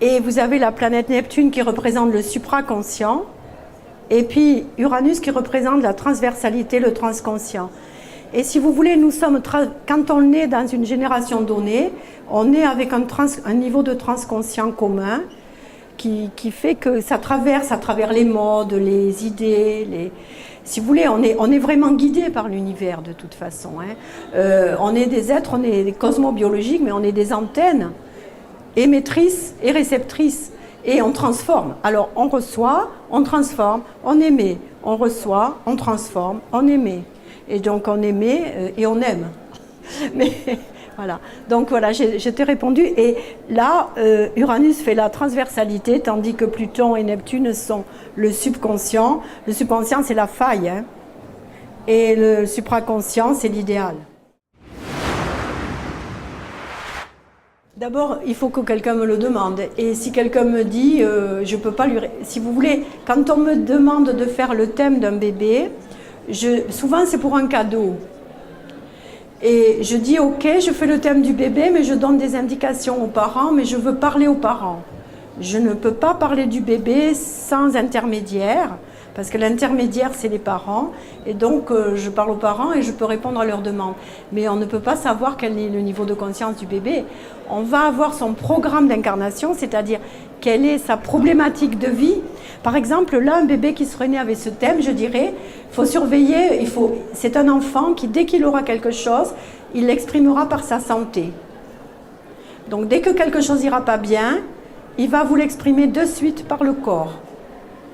Et vous avez la planète Neptune qui représente le supraconscient. Et puis Uranus qui représente la transversalité, le transconscient. Et si vous voulez, quand on est dans une génération donnée, on est avec un niveau de transconscient commun qui fait que ça traverse à travers les modes, les idées, si vous voulez, on est vraiment guidé par l'univers de toute façon. On est des êtres, on est des cosmobiologiques, mais on est des antennes émettrices et réceptrices. Et on transforme. Alors on reçoit, on transforme, on émet. On reçoit, on transforme, on émet. Et donc on émet et on aime. Mais voilà. Donc voilà, je t'ai répondu. Et là, Uranus fait la transversalité, tandis que Pluton et Neptune sont le subconscient. Le subconscient, c'est la faille. Hein. Et le supraconscient, c'est l'idéal. D'abord, il faut que quelqu'un me le demande. Et si quelqu'un me dit, je ne peux pas lui... Si vous voulez, quand on me demande de faire le thème d'un bébé, souvent c'est pour un cadeau. Et je dis, ok, je fais le thème du bébé, mais je donne des indications aux parents, mais je veux parler aux parents. Je ne peux pas parler du bébé sans intermédiaire, parce que l'intermédiaire, c'est les parents. Et donc, je parle aux parents et je peux répondre à leurs demandes. Mais on ne peut pas savoir quel est le niveau de conscience du bébé. On va avoir son programme d'incarnation, c'est-à-dire quelle est sa problématique de vie. Par exemple, là, un bébé qui serait né avec ce thème, je dirais, il faut surveiller, c'est un enfant qui, dès qu'il aura quelque chose, il l'exprimera par sa santé. Donc, dès que quelque chose n'ira pas bien, il va vous l'exprimer de suite par le corps.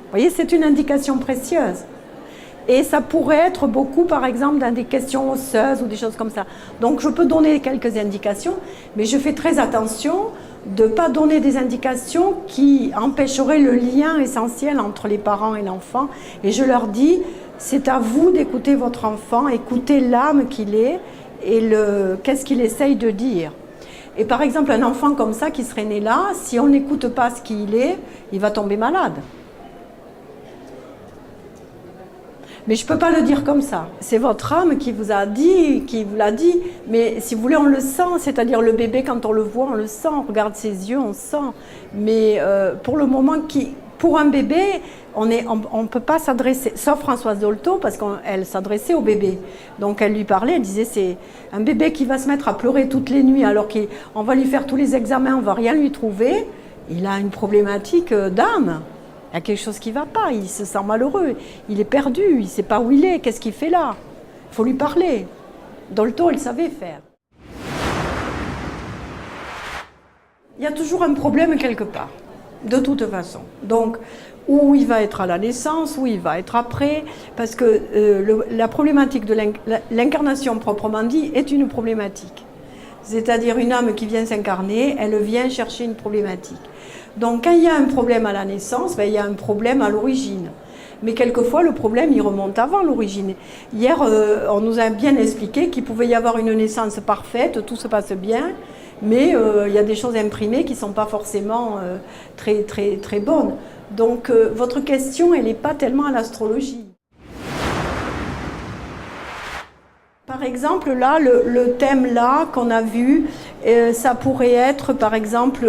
Vous voyez, c'est une indication précieuse. Et ça pourrait être beaucoup, par exemple, dans des questions osseuses ou des choses comme ça. Donc, je peux donner quelques indications, mais je fais très attention de ne pas donner des indications qui empêcheraient le lien essentiel entre les parents et l'enfant. Et je leur dis, c'est à vous d'écouter votre enfant, écoutez l'âme qu'il est et qu'est-ce qu'il essaye de dire. Et par exemple, un enfant comme ça qui serait né là, si on n'écoute pas ce qu'il est, il va tomber malade. Mais je ne peux pas le dire comme ça. C'est votre âme qui vous a dit, qui vous l'a dit. Mais si vous voulez, on le sent. C'est-à-dire le bébé, quand on le voit, on le sent. On regarde ses yeux, on sent. Mais pour le moment, pour un bébé, on ne peut pas s'adresser, sauf Françoise Dolto, parce qu'elle s'adressait au bébé. Donc elle lui parlait, elle disait, c'est un bébé qui va se mettre à pleurer toutes les nuits, alors qu'on va lui faire tous les examens, on ne va rien lui trouver. Il a une problématique d'âme. Il y a quelque chose qui ne va pas, il se sent malheureux, il est perdu, il ne sait pas où il est, qu'est-ce qu'il fait là. Il faut lui parler. Dolto, il savait faire. Il y a toujours un problème quelque part, de toute façon. Donc, où il va être à la naissance, où il va être après, parce que la problématique de l'incarnation proprement dit est une problématique. C'est-à-dire une âme qui vient s'incarner, elle vient chercher une problématique. Donc quand il y a un problème à la naissance, il y a un problème à l'origine. Mais quelquefois, le problème, il remonte avant l'origine. Hier, on nous a bien expliqué qu'il pouvait y avoir une naissance parfaite, tout se passe bien, mais il y a des choses imprimées qui ne sont pas forcément très, très, très bonnes. Donc votre question, elle n'est pas tellement à l'astrologie. Par exemple, là, le thème là qu'on a vu, ça pourrait être, par exemple,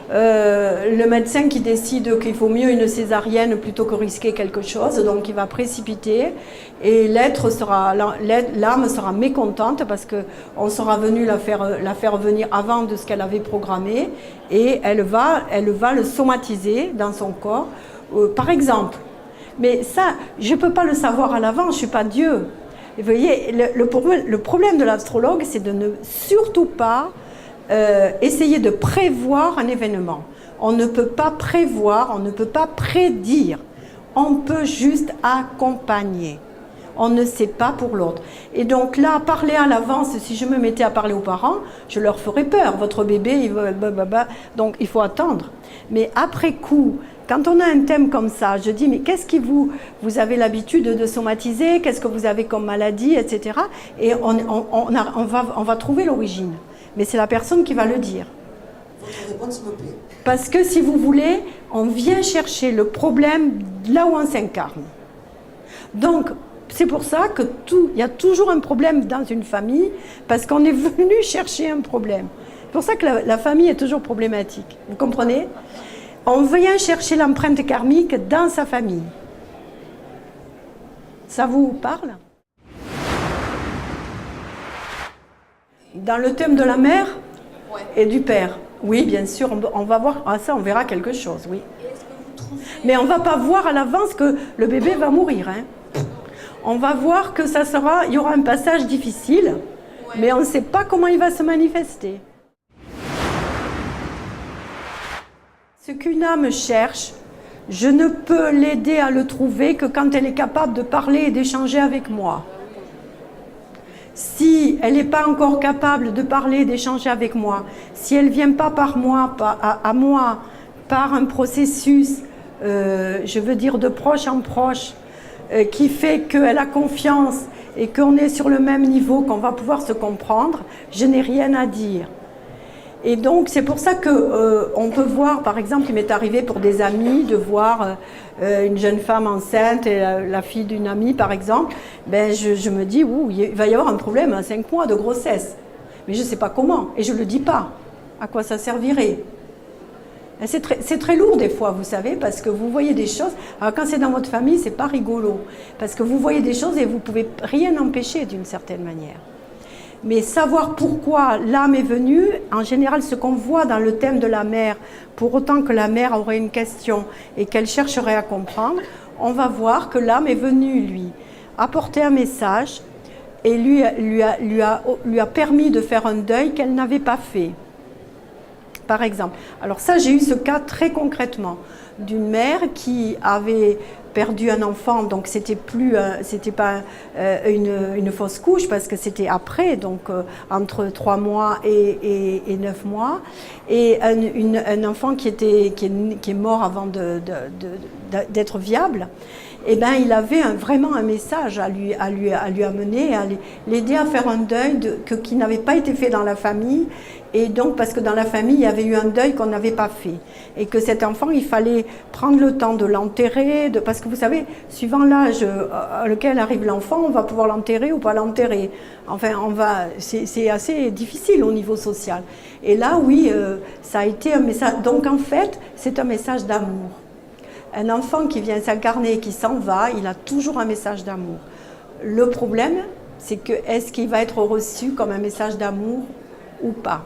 le médecin qui décide qu'il vaut mieux une césarienne plutôt que risquer quelque chose, donc il va précipiter, et l'âme sera mécontente parce qu'on sera venu la faire venir avant de ce qu'elle avait programmé, et elle va le somatiser dans son corps, par exemple. Mais ça, je ne peux pas le savoir à l'avance, je ne suis pas Dieu. Et vous voyez, le problème de l'astrologue, c'est de ne surtout pas essayer de prévoir un événement. On ne peut pas prévoir, on ne peut pas prédire. On peut juste accompagner. On ne sait pas pour l'autre. Et donc là, parler à l'avance, si je me mettais à parler aux parents, je leur ferais peur. Votre bébé, il va... Donc il faut attendre. Mais après coup, quand on a un thème comme ça, je dis, mais qu'est-ce qui vous avez l'habitude de somatiser, qu'est-ce que vous avez comme maladie, etc. Et on va trouver l'origine. Mais c'est la personne qui va le dire. Votre réponse me plaît. Parce que si vous voulez, on vient chercher le problème là où on s'incarne. Donc, c'est pour ça que il y a toujours un problème dans une famille, parce qu'on est venu chercher un problème. C'est pour ça que la famille est toujours problématique. Vous comprenez ? On vient chercher l'empreinte karmique dans sa famille. Ça vous parle? Dans le thème de la mère et du père. Oui, bien sûr, on va voir, ça on verra quelque chose, oui. Mais on ne va pas voir à l'avance que le bébé va mourir. Hein. On va voir que il y aura un passage difficile, mais on ne sait pas comment il va se manifester. Ce qu'une âme cherche, je ne peux l'aider à le trouver que quand elle est capable de parler et d'échanger avec moi. Si elle n'est pas encore capable de parler et d'échanger avec moi, si elle ne vient pas par moi, à moi, par un processus, je veux dire de proche en proche, qui fait qu'elle a confiance et qu'on est sur le même niveau, qu'on va pouvoir se comprendre, je n'ai rien à dire. Et donc c'est pour ça qu'on peut voir, par exemple, il m'est arrivé pour des amis de voir une jeune femme enceinte et la fille d'une amie par exemple, ben je me dis, il va y avoir un problème à 5 mois de grossesse. Mais je ne sais pas comment, et je ne le dis pas. À quoi ça servirait? C'est très lourd des fois, vous savez, parce que vous voyez des choses. Alors quand c'est dans votre famille, c'est pas rigolo, parce que vous voyez des choses et vous ne pouvez rien empêcher d'une certaine manière. Mais savoir pourquoi l'âme est venue, en général ce qu'on voit dans le thème de la mère, pour autant que la mère aurait une question et qu'elle chercherait à comprendre, on va voir que l'âme est venue lui apporter un message et lui a permis de faire un deuil qu'elle n'avait pas fait. Par exemple. Alors ça, j'ai eu ce cas très concrètement d'une mère qui avait perdu un enfant, donc c'était pas une fausse couche parce que c'était après, donc entre 3 mois et 9 mois, et un enfant qui est mort avant d'être viable. Eh ben, il avait vraiment un message à lui amener, à l'aider à faire un deuil qui n'avait pas été fait dans la famille, et donc parce que dans la famille il y avait eu un deuil qu'on n'avait pas fait, et que cet enfant il fallait prendre le temps de l'enterrer, parce que vous savez, suivant l'âge à lequel arrive l'enfant, on va pouvoir l'enterrer ou pas l'enterrer. Enfin, c'est assez difficile au niveau social. Et là, oui, ça a été un message. Donc en fait, c'est un message d'amour. Un enfant qui vient s'incarner, qui s'en va, il a toujours un message d'amour. Le problème, c'est que est-ce qu'il va être reçu comme un message d'amour ou pas?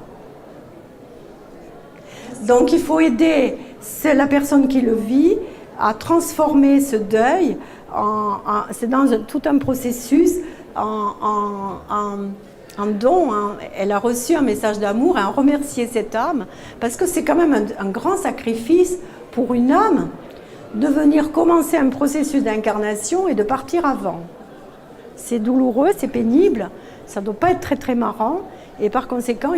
Donc il faut aider la personne qui le vit à transformer ce deuil, c'est dans tout un processus, en don. Elle a reçu un message d'amour et en remercier cette âme, parce que c'est quand même un grand sacrifice pour une âme de venir commencer un processus d'incarnation et de partir avant. C'est douloureux, c'est pénible, ça ne doit pas être très très marrant, et par conséquent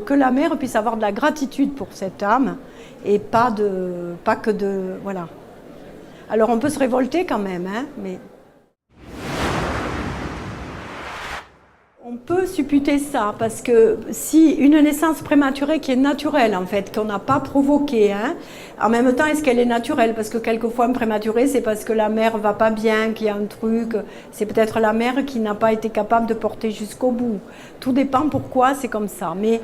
que la mère puisse avoir de la gratitude pour cette âme et pas que de... Voilà. Alors on peut se révolter quand même, hein, mais... On peut supputer ça, parce que si une naissance prématurée qui est naturelle, en fait, qu'on n'a pas provoquée, hein, en même temps, est-ce qu'elle est naturelle? Parce que quelquefois, un prématuré, c'est parce que la mère va pas bien, qu'il y a un truc, c'est peut-être la mère qui n'a pas été capable de porter jusqu'au bout. Tout dépend pourquoi c'est comme ça. Mais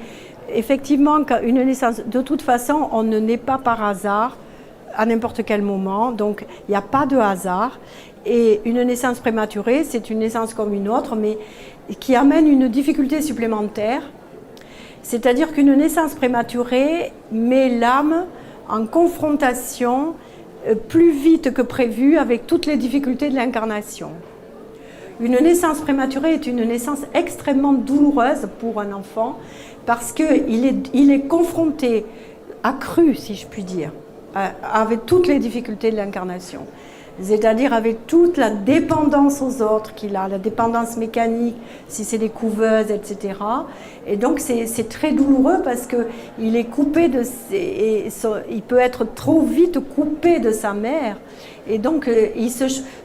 effectivement, une naissance, de toute façon, on ne naît pas par hasard, à n'importe quel moment, donc il n'y a pas de hasard. Et une naissance prématurée, c'est une naissance comme une autre, mais qui amène une difficulté supplémentaire. C'est-à-dire qu'une naissance prématurée met l'âme en confrontation plus vite que prévu avec toutes les difficultés de l'incarnation. Une naissance prématurée est une naissance extrêmement douloureuse pour un enfant parce qu'il est confronté, accru, si je puis dire, avec toutes les difficultés de l'incarnation. C'est-à-dire avec toute la dépendance aux autres qu'il a, la dépendance mécanique, si c'est des couveuses, etc. Et donc c'est très douloureux parce qu'il est coupé il peut être trop vite coupé de sa mère. Et donc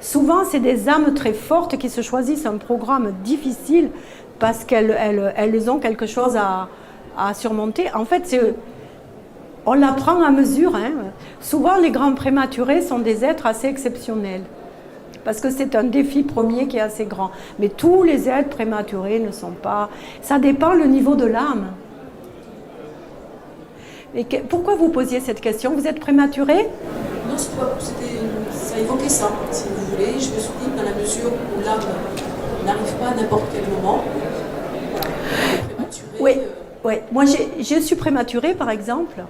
souvent c'est des âmes très fortes qui se choisissent un programme difficile parce qu'elles ont quelque chose à surmonter. En fait, on l'apprend à mesure. Hein. Souvent, les grands prématurés sont des êtres assez exceptionnels. Parce que c'est un défi premier qui est assez grand. Mais tous les êtres prématurés ne sont pas... Ça dépend le niveau de l'âme. Pourquoi vous posiez cette question? Vous êtes prématuré? Non, c'était ça a évoqué ça, si vous voulez. Je me suis dit que dans la mesure où l'âme n'arrive pas à n'importe quel moment, prématurée, Oui, oui. Moi je suis prématurée par exemple,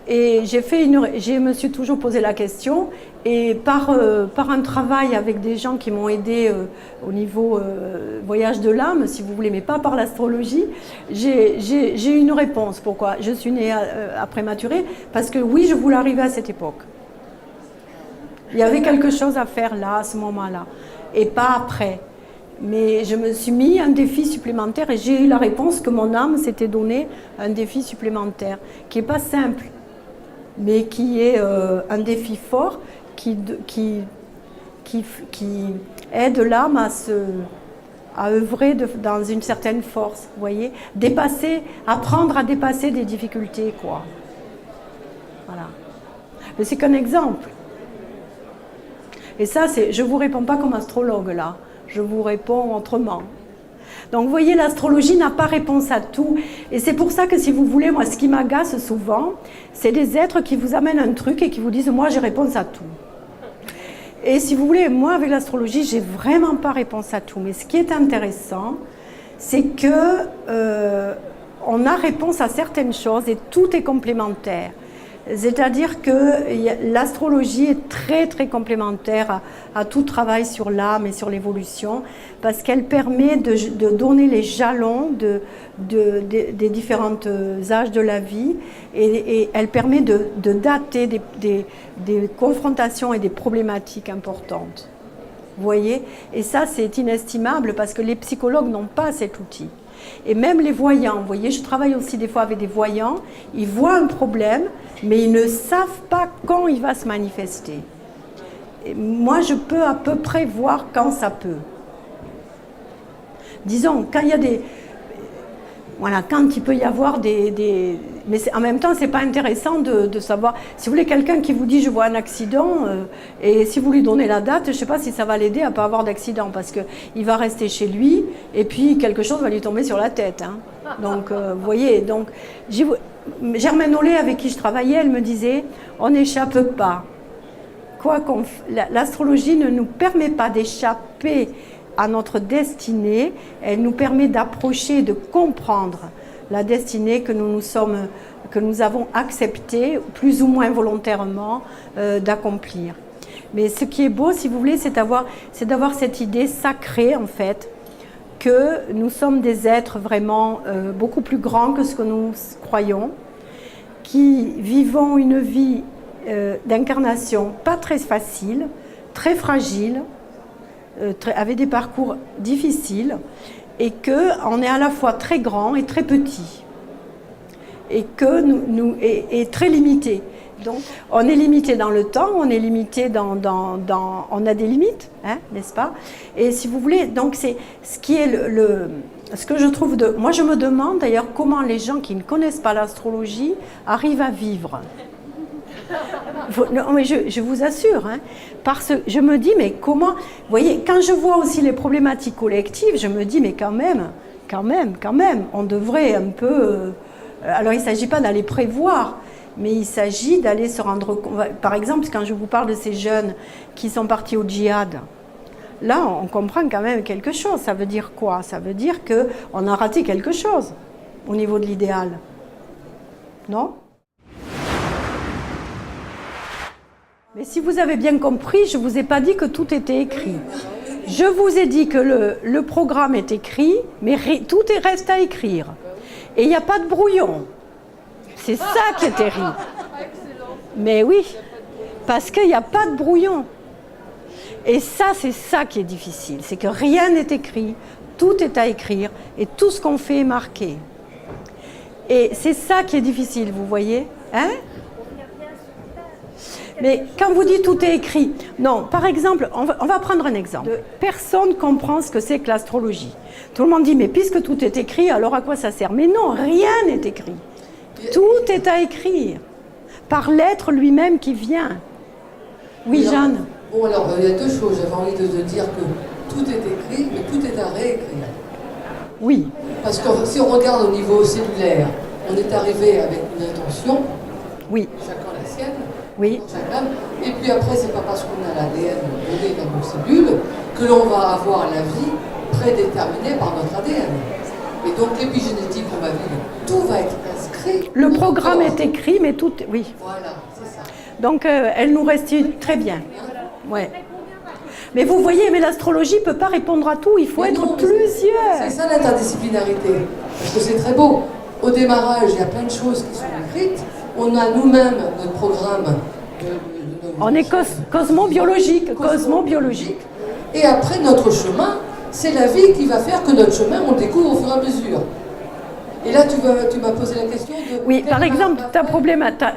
et je me suis toujours posé la question, et par un travail avec des gens qui m'ont aidé au niveau voyage de l'âme, si vous voulez, mais pas par l'astrologie, j'ai eu une réponse. Pourquoi je suis née à prématurée? Parce que oui, je voulais arriver à cette époque. Il y avait quelque chose à faire là, à ce moment-là, et pas après. Mais je me suis mis un défi supplémentaire et j'ai eu la réponse que mon âme s'était donné un défi supplémentaire, qui n'est pas simple, mais qui est un défi fort, qui aide l'âme à œuvrer dans une certaine force, vous voyez, apprendre à dépasser des difficultés, quoi. Voilà. Mais c'est qu'un exemple. Et ça, je ne vous réponds pas comme astrologue, là. Je vous réponds autrement. Donc, vous voyez, l'astrologie n'a pas réponse à tout. Et c'est pour ça que, si vous voulez, moi, ce qui m'agace souvent, c'est des êtres qui vous amènent un truc et qui vous disent « moi, j'ai réponse à tout ». Et si vous voulez, moi, avec l'astrologie, j'ai vraiment pas réponse à tout. Mais ce qui est intéressant, c'est que on a réponse à certaines choses et tout est complémentaire. C'est-à-dire que l'astrologie est très très complémentaire à tout travail sur l'âme et sur l'évolution, parce qu'elle permet de donner les jalons des différents âges de la vie, et elle permet de dater des confrontations et des problématiques importantes. Vous voyez? Et ça, c'est inestimable, parce que les psychologues n'ont pas cet outil. Et même les voyants, vous voyez, je travaille aussi des fois avec des voyants, ils voient un problème, mais ils ne savent pas quand il va se manifester. Et moi, je peux à peu près voir quand ça peut. Disons, quand il y a voilà, quand il peut y avoir mais en même temps, c'est pas intéressant de savoir. Si vous voulez, quelqu'un qui vous dit je vois un accident, et si vous lui donnez la date, je ne sais pas si ça va l'aider à ne pas avoir d'accident, parce qu'il va rester chez lui et puis quelque chose va lui tomber sur la tête. Hein. Donc, vous voyez, donc, Germaine Ollet, avec qui je travaillais, elle me disait on n'échappe pas. L'astrologie ne nous permet pas d'échapper à notre destinée, elle nous permet d'approcher, de comprendre la destinée que nous avons accepté, plus ou moins volontairement, d'accomplir. Mais ce qui est beau, si vous voulez, c'est d'avoir cette idée sacrée, en fait, que nous sommes des êtres vraiment beaucoup plus grands que ce que nous croyons, qui vivons une vie d'incarnation pas très facile, très fragile, avec des parcours difficiles, et qu'on est à la fois très grand et très petit, et et très limité. Donc, on est limité dans le temps, on est limité on a des limites, hein, n'est-ce pas? Et si vous voulez, donc c'est ce qui est ce que je trouve moi je me demande d'ailleurs comment les gens qui ne connaissent pas l'astrologie arrivent à vivre. Non, mais je vous assure, hein, parce que je me dis, mais comment, vous voyez, quand je vois aussi les problématiques collectives, je me dis, mais quand même, on devrait un peu, alors il ne s'agit pas d'aller prévoir, mais il s'agit d'aller se rendre compte. Par exemple, quand je vous parle de ces jeunes qui sont partis au djihad, là, on comprend quand même quelque chose. Ça veut dire quoi? Ça veut dire qu'on a raté quelque chose au niveau de l'idéal. Non? Mais si vous avez bien compris, je ne vous ai pas dit que tout était écrit. Je vous ai dit que le programme est écrit, mais tout reste à écrire. Et il n'y a pas de brouillon. C'est ça qui est terrible. Mais oui, parce qu'il n'y a pas de brouillon. Et ça, c'est ça qui est difficile. C'est que rien n'est écrit, tout est à écrire, et tout ce qu'on fait est marqué. Et c'est ça qui est difficile, vous voyez, hein? Mais quand vous dites tout est écrit, non, par exemple, on va prendre un exemple. Personne ne comprend ce que c'est que l'astrologie. Tout le monde dit, mais puisque tout est écrit, alors à quoi ça sert? Mais non, rien n'est écrit. Tout est à écrire, par l'être lui-même qui vient. Oui, Jeanne? Bon, alors, il y a deux choses. J'avais envie de dire que tout est écrit, mais tout est à réécrire. Oui. Parce que si on regarde au niveau cellulaire, on est arrivé avec une intention, oui, chacun la sienne, Oui. Chacun. Et puis après, c'est pas parce qu'on a l'ADN donné dans nos cellules que l'on va avoir la vie prédéterminée par notre ADN. Et donc l'épigénétique, on va vivre, tout va être inscrit. Le dans programme notre corps. est écrit, mais tout, oui. Voilà, c'est ça. Donc, elle nous reste très bien. Ouais. Mais vous voyez, mais l'astrologie ne peut pas répondre à tout, il faut Mais être non, plusieurs. C'est ça l'interdisciplinarité. Parce que c'est très beau. Au démarrage, il y a plein de choses qui sont écrites. On a nous-mêmes notre programme. On est cosmobiologique. Et après, notre chemin, c'est la vie qui va faire que notre chemin, on le découvre au fur et à mesure. Et là, tu m'as posé la question de... Oui, par exemple, ta problématique...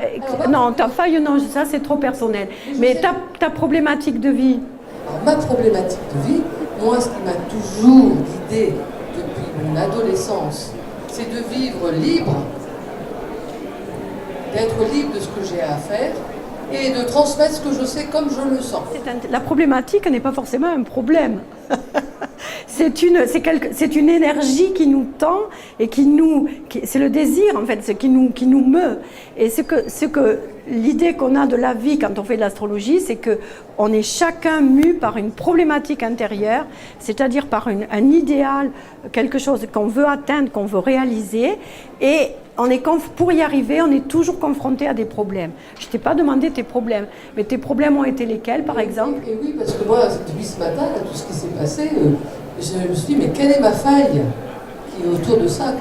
Non, ta faille, non, ça c'est trop personnel. Mais ta problématique de vie. Alors, ma problématique de vie, moi, ce qui m'a toujours guidée depuis mon adolescence, c'est de vivre libre, d'être libre de ce que j'ai à faire et de transmettre ce que je sais comme je le sens. La problématique n'est pas forcément un problème. C'est une énergie qui nous tend et c'est le désir en fait, qui nous meut. Et l'idée qu'on a de la vie quand on fait de l'astrologie, c'est que on est chacun mu par une problématique intérieure, c'est-à-dire par un idéal, quelque chose qu'on veut atteindre, qu'on veut réaliser, et pour y arriver, on est toujours confronté à des problèmes. Je ne t'ai pas demandé tes problèmes, mais tes problèmes ont été lesquels, par exemple? Et oui, parce que moi, depuis ce matin, là, tout ce qui s'est passé, je me suis dit, mais quelle est ma faille qui est autour de ça?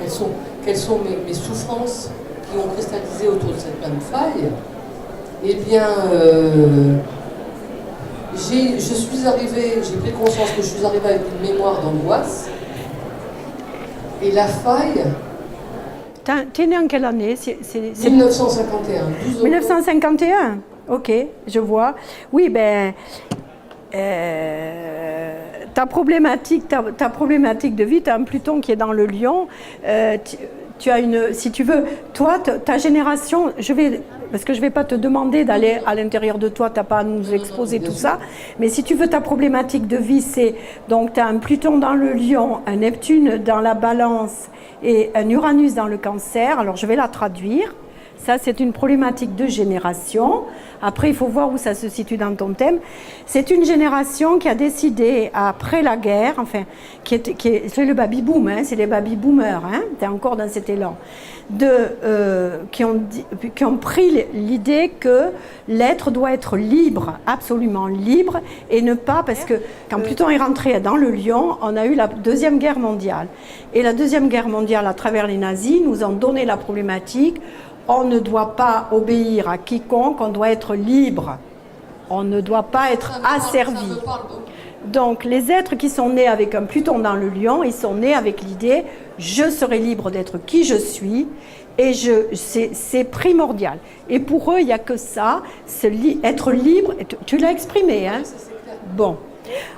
Quelles sont mes souffrances qui ont cristallisé autour de cette même faille? Eh bien, j'ai pris conscience que je suis arrivée avec une mémoire d'angoisse. Et la faille... T'es né en quelle année? 1951. 1951. Ok, je vois. Oui, ben... ta problématique de vie, tu as un Pluton qui est dans le Lion. Tu as si tu veux, toi, ta génération, parce que je ne vais pas te demander d'aller à l'intérieur de toi, tu n'as pas à nous exposer tout ça, mais si tu veux, ta problématique de vie, donc tu as un Pluton dans le Lion, un Neptune dans la Balance et un Uranus dans le Cancer. Alors je vais la traduire. Ça, c'est une problématique de génération. Après, il faut voir où ça se situe dans ton thème. C'est une génération qui a décidé, après la guerre, enfin, c'est le baby-boom, hein, c'est les baby-boomers, hein, tu es encore dans cet élan, qui ont pris l'idée que l'être doit être libre, absolument libre, et ne pas, parce que quand Pluton est rentré dans le Lion, on a eu la Deuxième Guerre mondiale. Et la Deuxième Guerre mondiale, à travers les nazis, nous ont donné la problématique. On ne doit pas obéir à quiconque, on doit être libre. On ne doit pas être asservi. Donc, les êtres qui sont nés avec un Pluton dans le Lion, ils sont nés avec l'idée « je serai libre d'être qui je suis » et c'est primordial. Et pour eux, il n'y a que ça, être libre. Tu l'as exprimé, hein? Bon.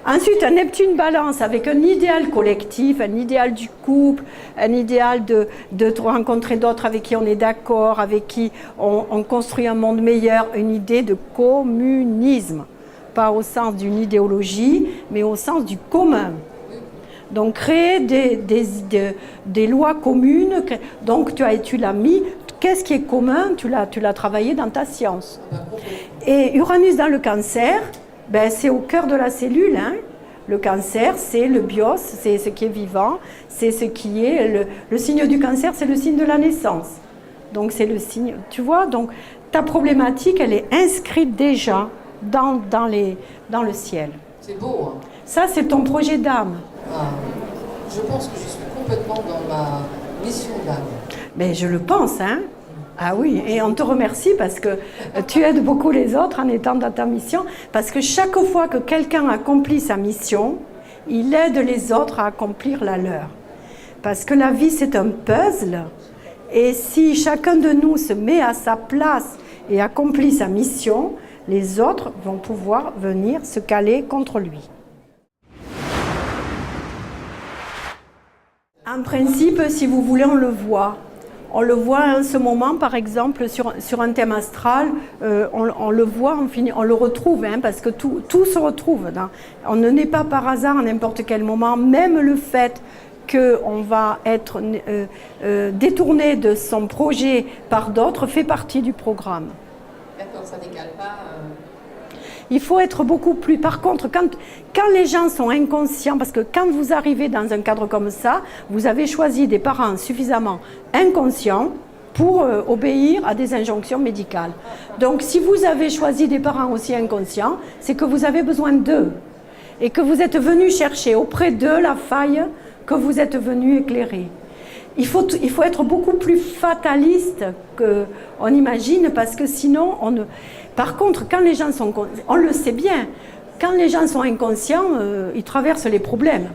Ensuite, un Neptune Balance avec un idéal collectif, un idéal du couple, un idéal de rencontrer d'autres avec qui on est d'accord, avec qui on construit un monde meilleur, une idée de communisme. Pas au sens d'une idéologie, mais au sens du commun. Donc, créer des lois communes. Donc, tu l'as mis. Qu'est-ce qui est commun? Tu l'as travaillé dans ta science. Et Uranus dans le Cancer... Ben, c'est au cœur de la cellule. Hein. Le cancer, c'est le bios, c'est ce qui est vivant, c'est ce qui est... Le signe du cancer, c'est le signe de la naissance. Donc, c'est le signe... Tu vois, donc, ta problématique, elle est inscrite déjà dans le ciel. C'est beau, hein. Ça, c'est ton projet d'âme. Ah, je pense que je suis complètement dans ma mission d'âme. Mais je le pense, hein. Ah oui, et on te remercie parce que tu aides beaucoup les autres en étant dans ta mission, parce que chaque fois que quelqu'un accomplit sa mission, il aide les autres à accomplir la leur. Parce que la vie, c'est un puzzle, et si chacun de nous se met à sa place et accomplit sa mission, les autres vont pouvoir venir se caler contre lui. En principe, si vous voulez, on le voit. On le voit en ce moment, par exemple, sur un thème astral, on le voit, on le retrouve, hein, parce que tout se retrouve. On ne naît pas par hasard à n'importe quel moment, même le fait qu'on va être détourné de son projet par d'autres fait partie du programme. ça n'égale pas. Il faut être beaucoup plus... Par contre, quand les gens sont inconscients, parce que quand vous arrivez dans un cadre comme ça, vous avez choisi des parents suffisamment inconscients pour obéir à des injonctions médicales. Donc, si vous avez choisi des parents aussi inconscients, c'est que vous avez besoin d'eux et que vous êtes venu chercher auprès d'eux la faille que vous êtes venu éclairer. Il faut être beaucoup plus fataliste qu'on imagine, parce que sinon, Par contre, quand les gens sont... On le sait bien, quand les gens sont inconscients, ils traversent les problèmes.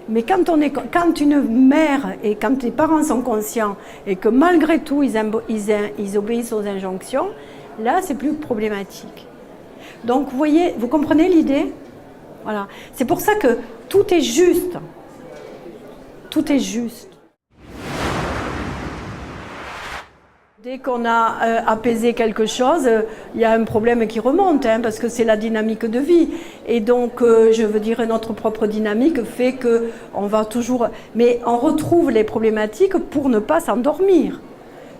Mais quand une mère et quand tes parents sont conscients et que malgré tout ils obéissent aux injonctions, là c'est plus problématique. Donc vous voyez, vous comprenez l'idée? Voilà. C'est pour ça que tout est juste. Tout est juste. Dès qu'on a apaisé quelque chose, il y a un problème qui remonte, parce que c'est la dynamique de vie. Et donc, je veux dire, notre propre dynamique fait qu'on va toujours... Mais on retrouve les problématiques pour ne pas s'endormir,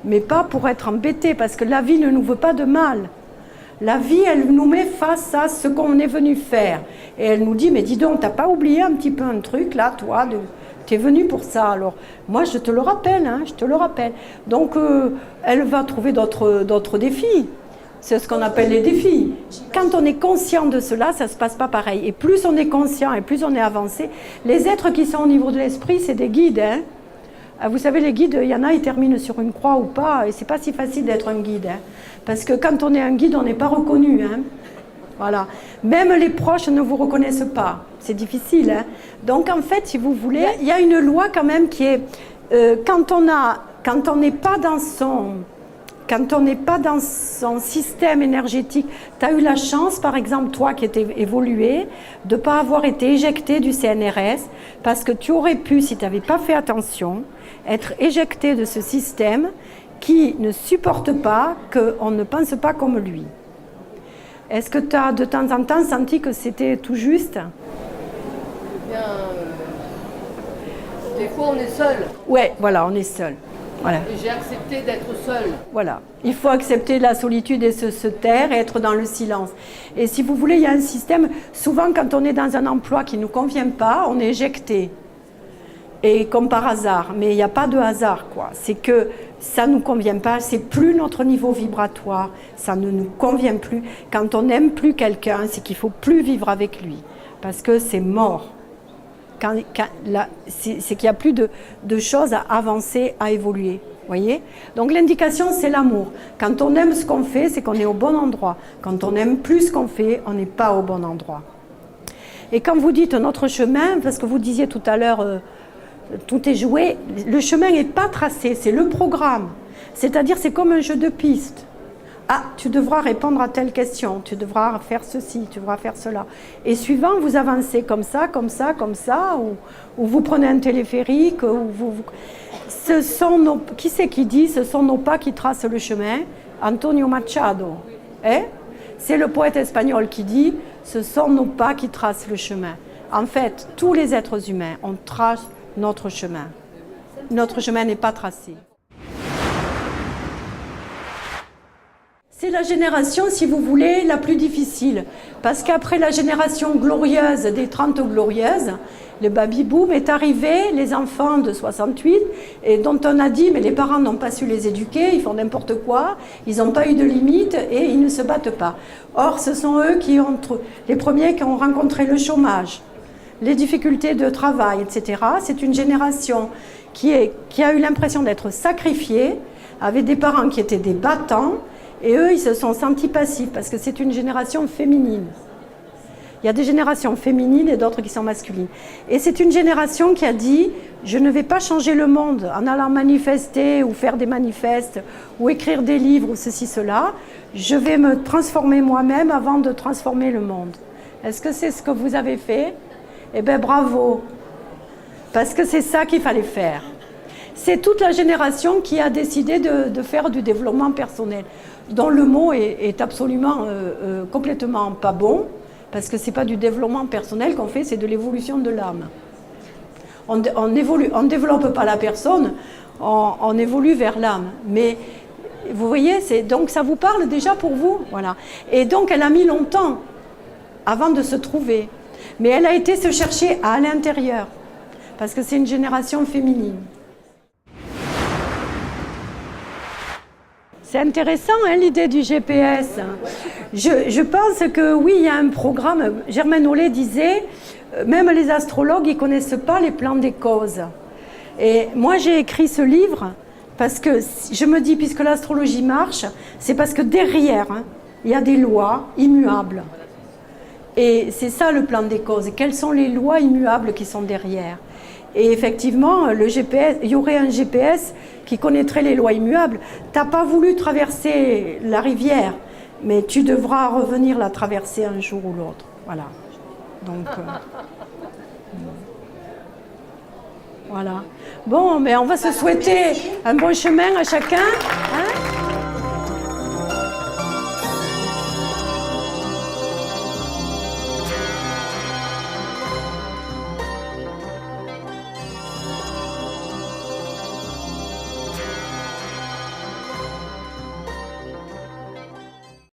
mais pas pour être embêté, parce que la vie ne nous veut pas de mal. La vie, elle nous met face à ce qu'on est venu faire. Et elle nous dit, mais dis donc, t'as pas oublié un petit peu un truc, là, toi, tu es venu pour ça, alors moi je te le rappelle, je te le rappelle. Donc elle va trouver d'autres défis, c'est ce qu'on appelle les défis. Quand on est conscient de cela, ça ne se passe pas pareil. Et plus on est conscient et plus on est avancé, les êtres qui sont au niveau de l'esprit, c'est des guides. Vous savez, les guides, il y en a, ils terminent sur une croix ou pas, et c'est pas si facile d'être un guide. Parce que quand on est un guide, on n'est pas reconnu. Voilà. Même les proches ne vous reconnaissent pas. C'est difficile. Donc en fait, si vous voulez, il y a une loi quand même qui est quand on n'est pas dans son système énergétique. Tu as eu la chance, par exemple, toi qui étais évolué, de ne pas avoir été éjecté du CNRS, parce que tu aurais pu, si tu n'avais pas fait attention, être éjecté de ce système qui ne supporte pas qu'on ne pense pas comme lui. Est-ce que tu as de temps en temps senti que c'était tout juste? Eh bien, des fois on est seul. Oui, voilà, on est seul. Voilà. Et j'ai accepté d'être seul. Voilà. Il faut accepter la solitude et se taire et être dans le silence. Et si vous voulez, il y a un système, souvent quand on est dans un emploi qui ne nous convient pas, on est éjecté. Et comme par hasard, mais il n'y a pas de hasard, quoi. C'est que ça ne nous convient pas, c'est plus notre niveau vibratoire, ça ne nous convient plus. Quand on n'aime plus quelqu'un, c'est qu'il ne faut plus vivre avec lui, parce que c'est mort. C'est qu'il n'y a plus de choses à avancer, à évoluer. Voyez? Donc l'indication, c'est l'amour. Quand on aime ce qu'on fait, c'est qu'on est au bon endroit. Quand on n'aime plus ce qu'on fait, on n'est pas au bon endroit. Et quand vous dites notre chemin, parce que vous disiez tout à l'heure... tout est joué, le chemin n'est pas tracé, c'est le programme. C'est-à-dire, c'est comme un jeu de piste. Ah, tu devras répondre à telle question, tu devras faire ceci, tu devras faire cela. Et suivant, vous avancez comme ça, comme ça, comme ça, ou vous prenez un téléphérique, Ce sont nos... Qui c'est qui dit, ce sont nos pas qui tracent le chemin? Antonio Machado. C'est le poète espagnol qui dit, ce sont nos pas qui tracent le chemin. En fait, tous les êtres humains, on trace notre chemin. Notre chemin n'est pas tracé. C'est la génération, si vous voulez, la plus difficile. Parce qu'après la génération glorieuse des 30 glorieuses, le baby-boom est arrivé, les enfants de 68, et dont on a dit, mais les parents n'ont pas su les éduquer, ils font n'importe quoi, ils n'ont pas eu de limite et ils ne se battent pas. Or, ce sont eux les premiers qui ont rencontré le chômage, les difficultés de travail, etc. C'est une génération qui a eu l'impression d'être sacrifiée, avec des parents qui étaient des battants, et eux, ils se sont sentis passifs, parce que c'est une génération féminine. Il y a des générations féminines et d'autres qui sont masculines. Et c'est une génération qui a dit, je ne vais pas changer le monde en allant manifester ou faire des manifestes ou écrire des livres ou ceci, cela. Je vais me transformer moi-même avant de transformer le monde. Est-ce que c'est ce que vous avez fait? Eh bien, bravo, parce que c'est ça qu'il fallait faire. C'est toute la génération qui a décidé de faire du développement personnel, dont le mot est absolument complètement pas bon, parce que ce n'est pas du développement personnel qu'on fait, c'est de l'évolution de l'âme. On ne développe pas la personne, on évolue vers l'âme. Mais Vous voyez, donc ça vous parle déjà pour vous, voilà. Et donc elle a mis longtemps avant de se trouver, mais elle a été se chercher à l'intérieur, parce que c'est une génération féminine. C'est intéressant, hein, l'idée du GPS. Je pense que oui, il y a un programme. Germaine Hollet disait, même les astrologues, ils ne connaissent pas les plans des causes. Et moi, j'ai écrit ce livre parce que je me dis, puisque l'astrologie marche, c'est parce que derrière, hein, il y a des lois immuables. Et c'est ça le plan des causes. Quelles sont les lois immuables qui sont derrière? Et effectivement, le GPS, il y aurait un GPS qui connaîtrait les lois immuables. Tu n'as pas voulu traverser la rivière, mais tu devras revenir la traverser un jour ou l'autre. Voilà. Donc, voilà. Bon, mais on va se souhaiter un bon chemin à chacun. Hein?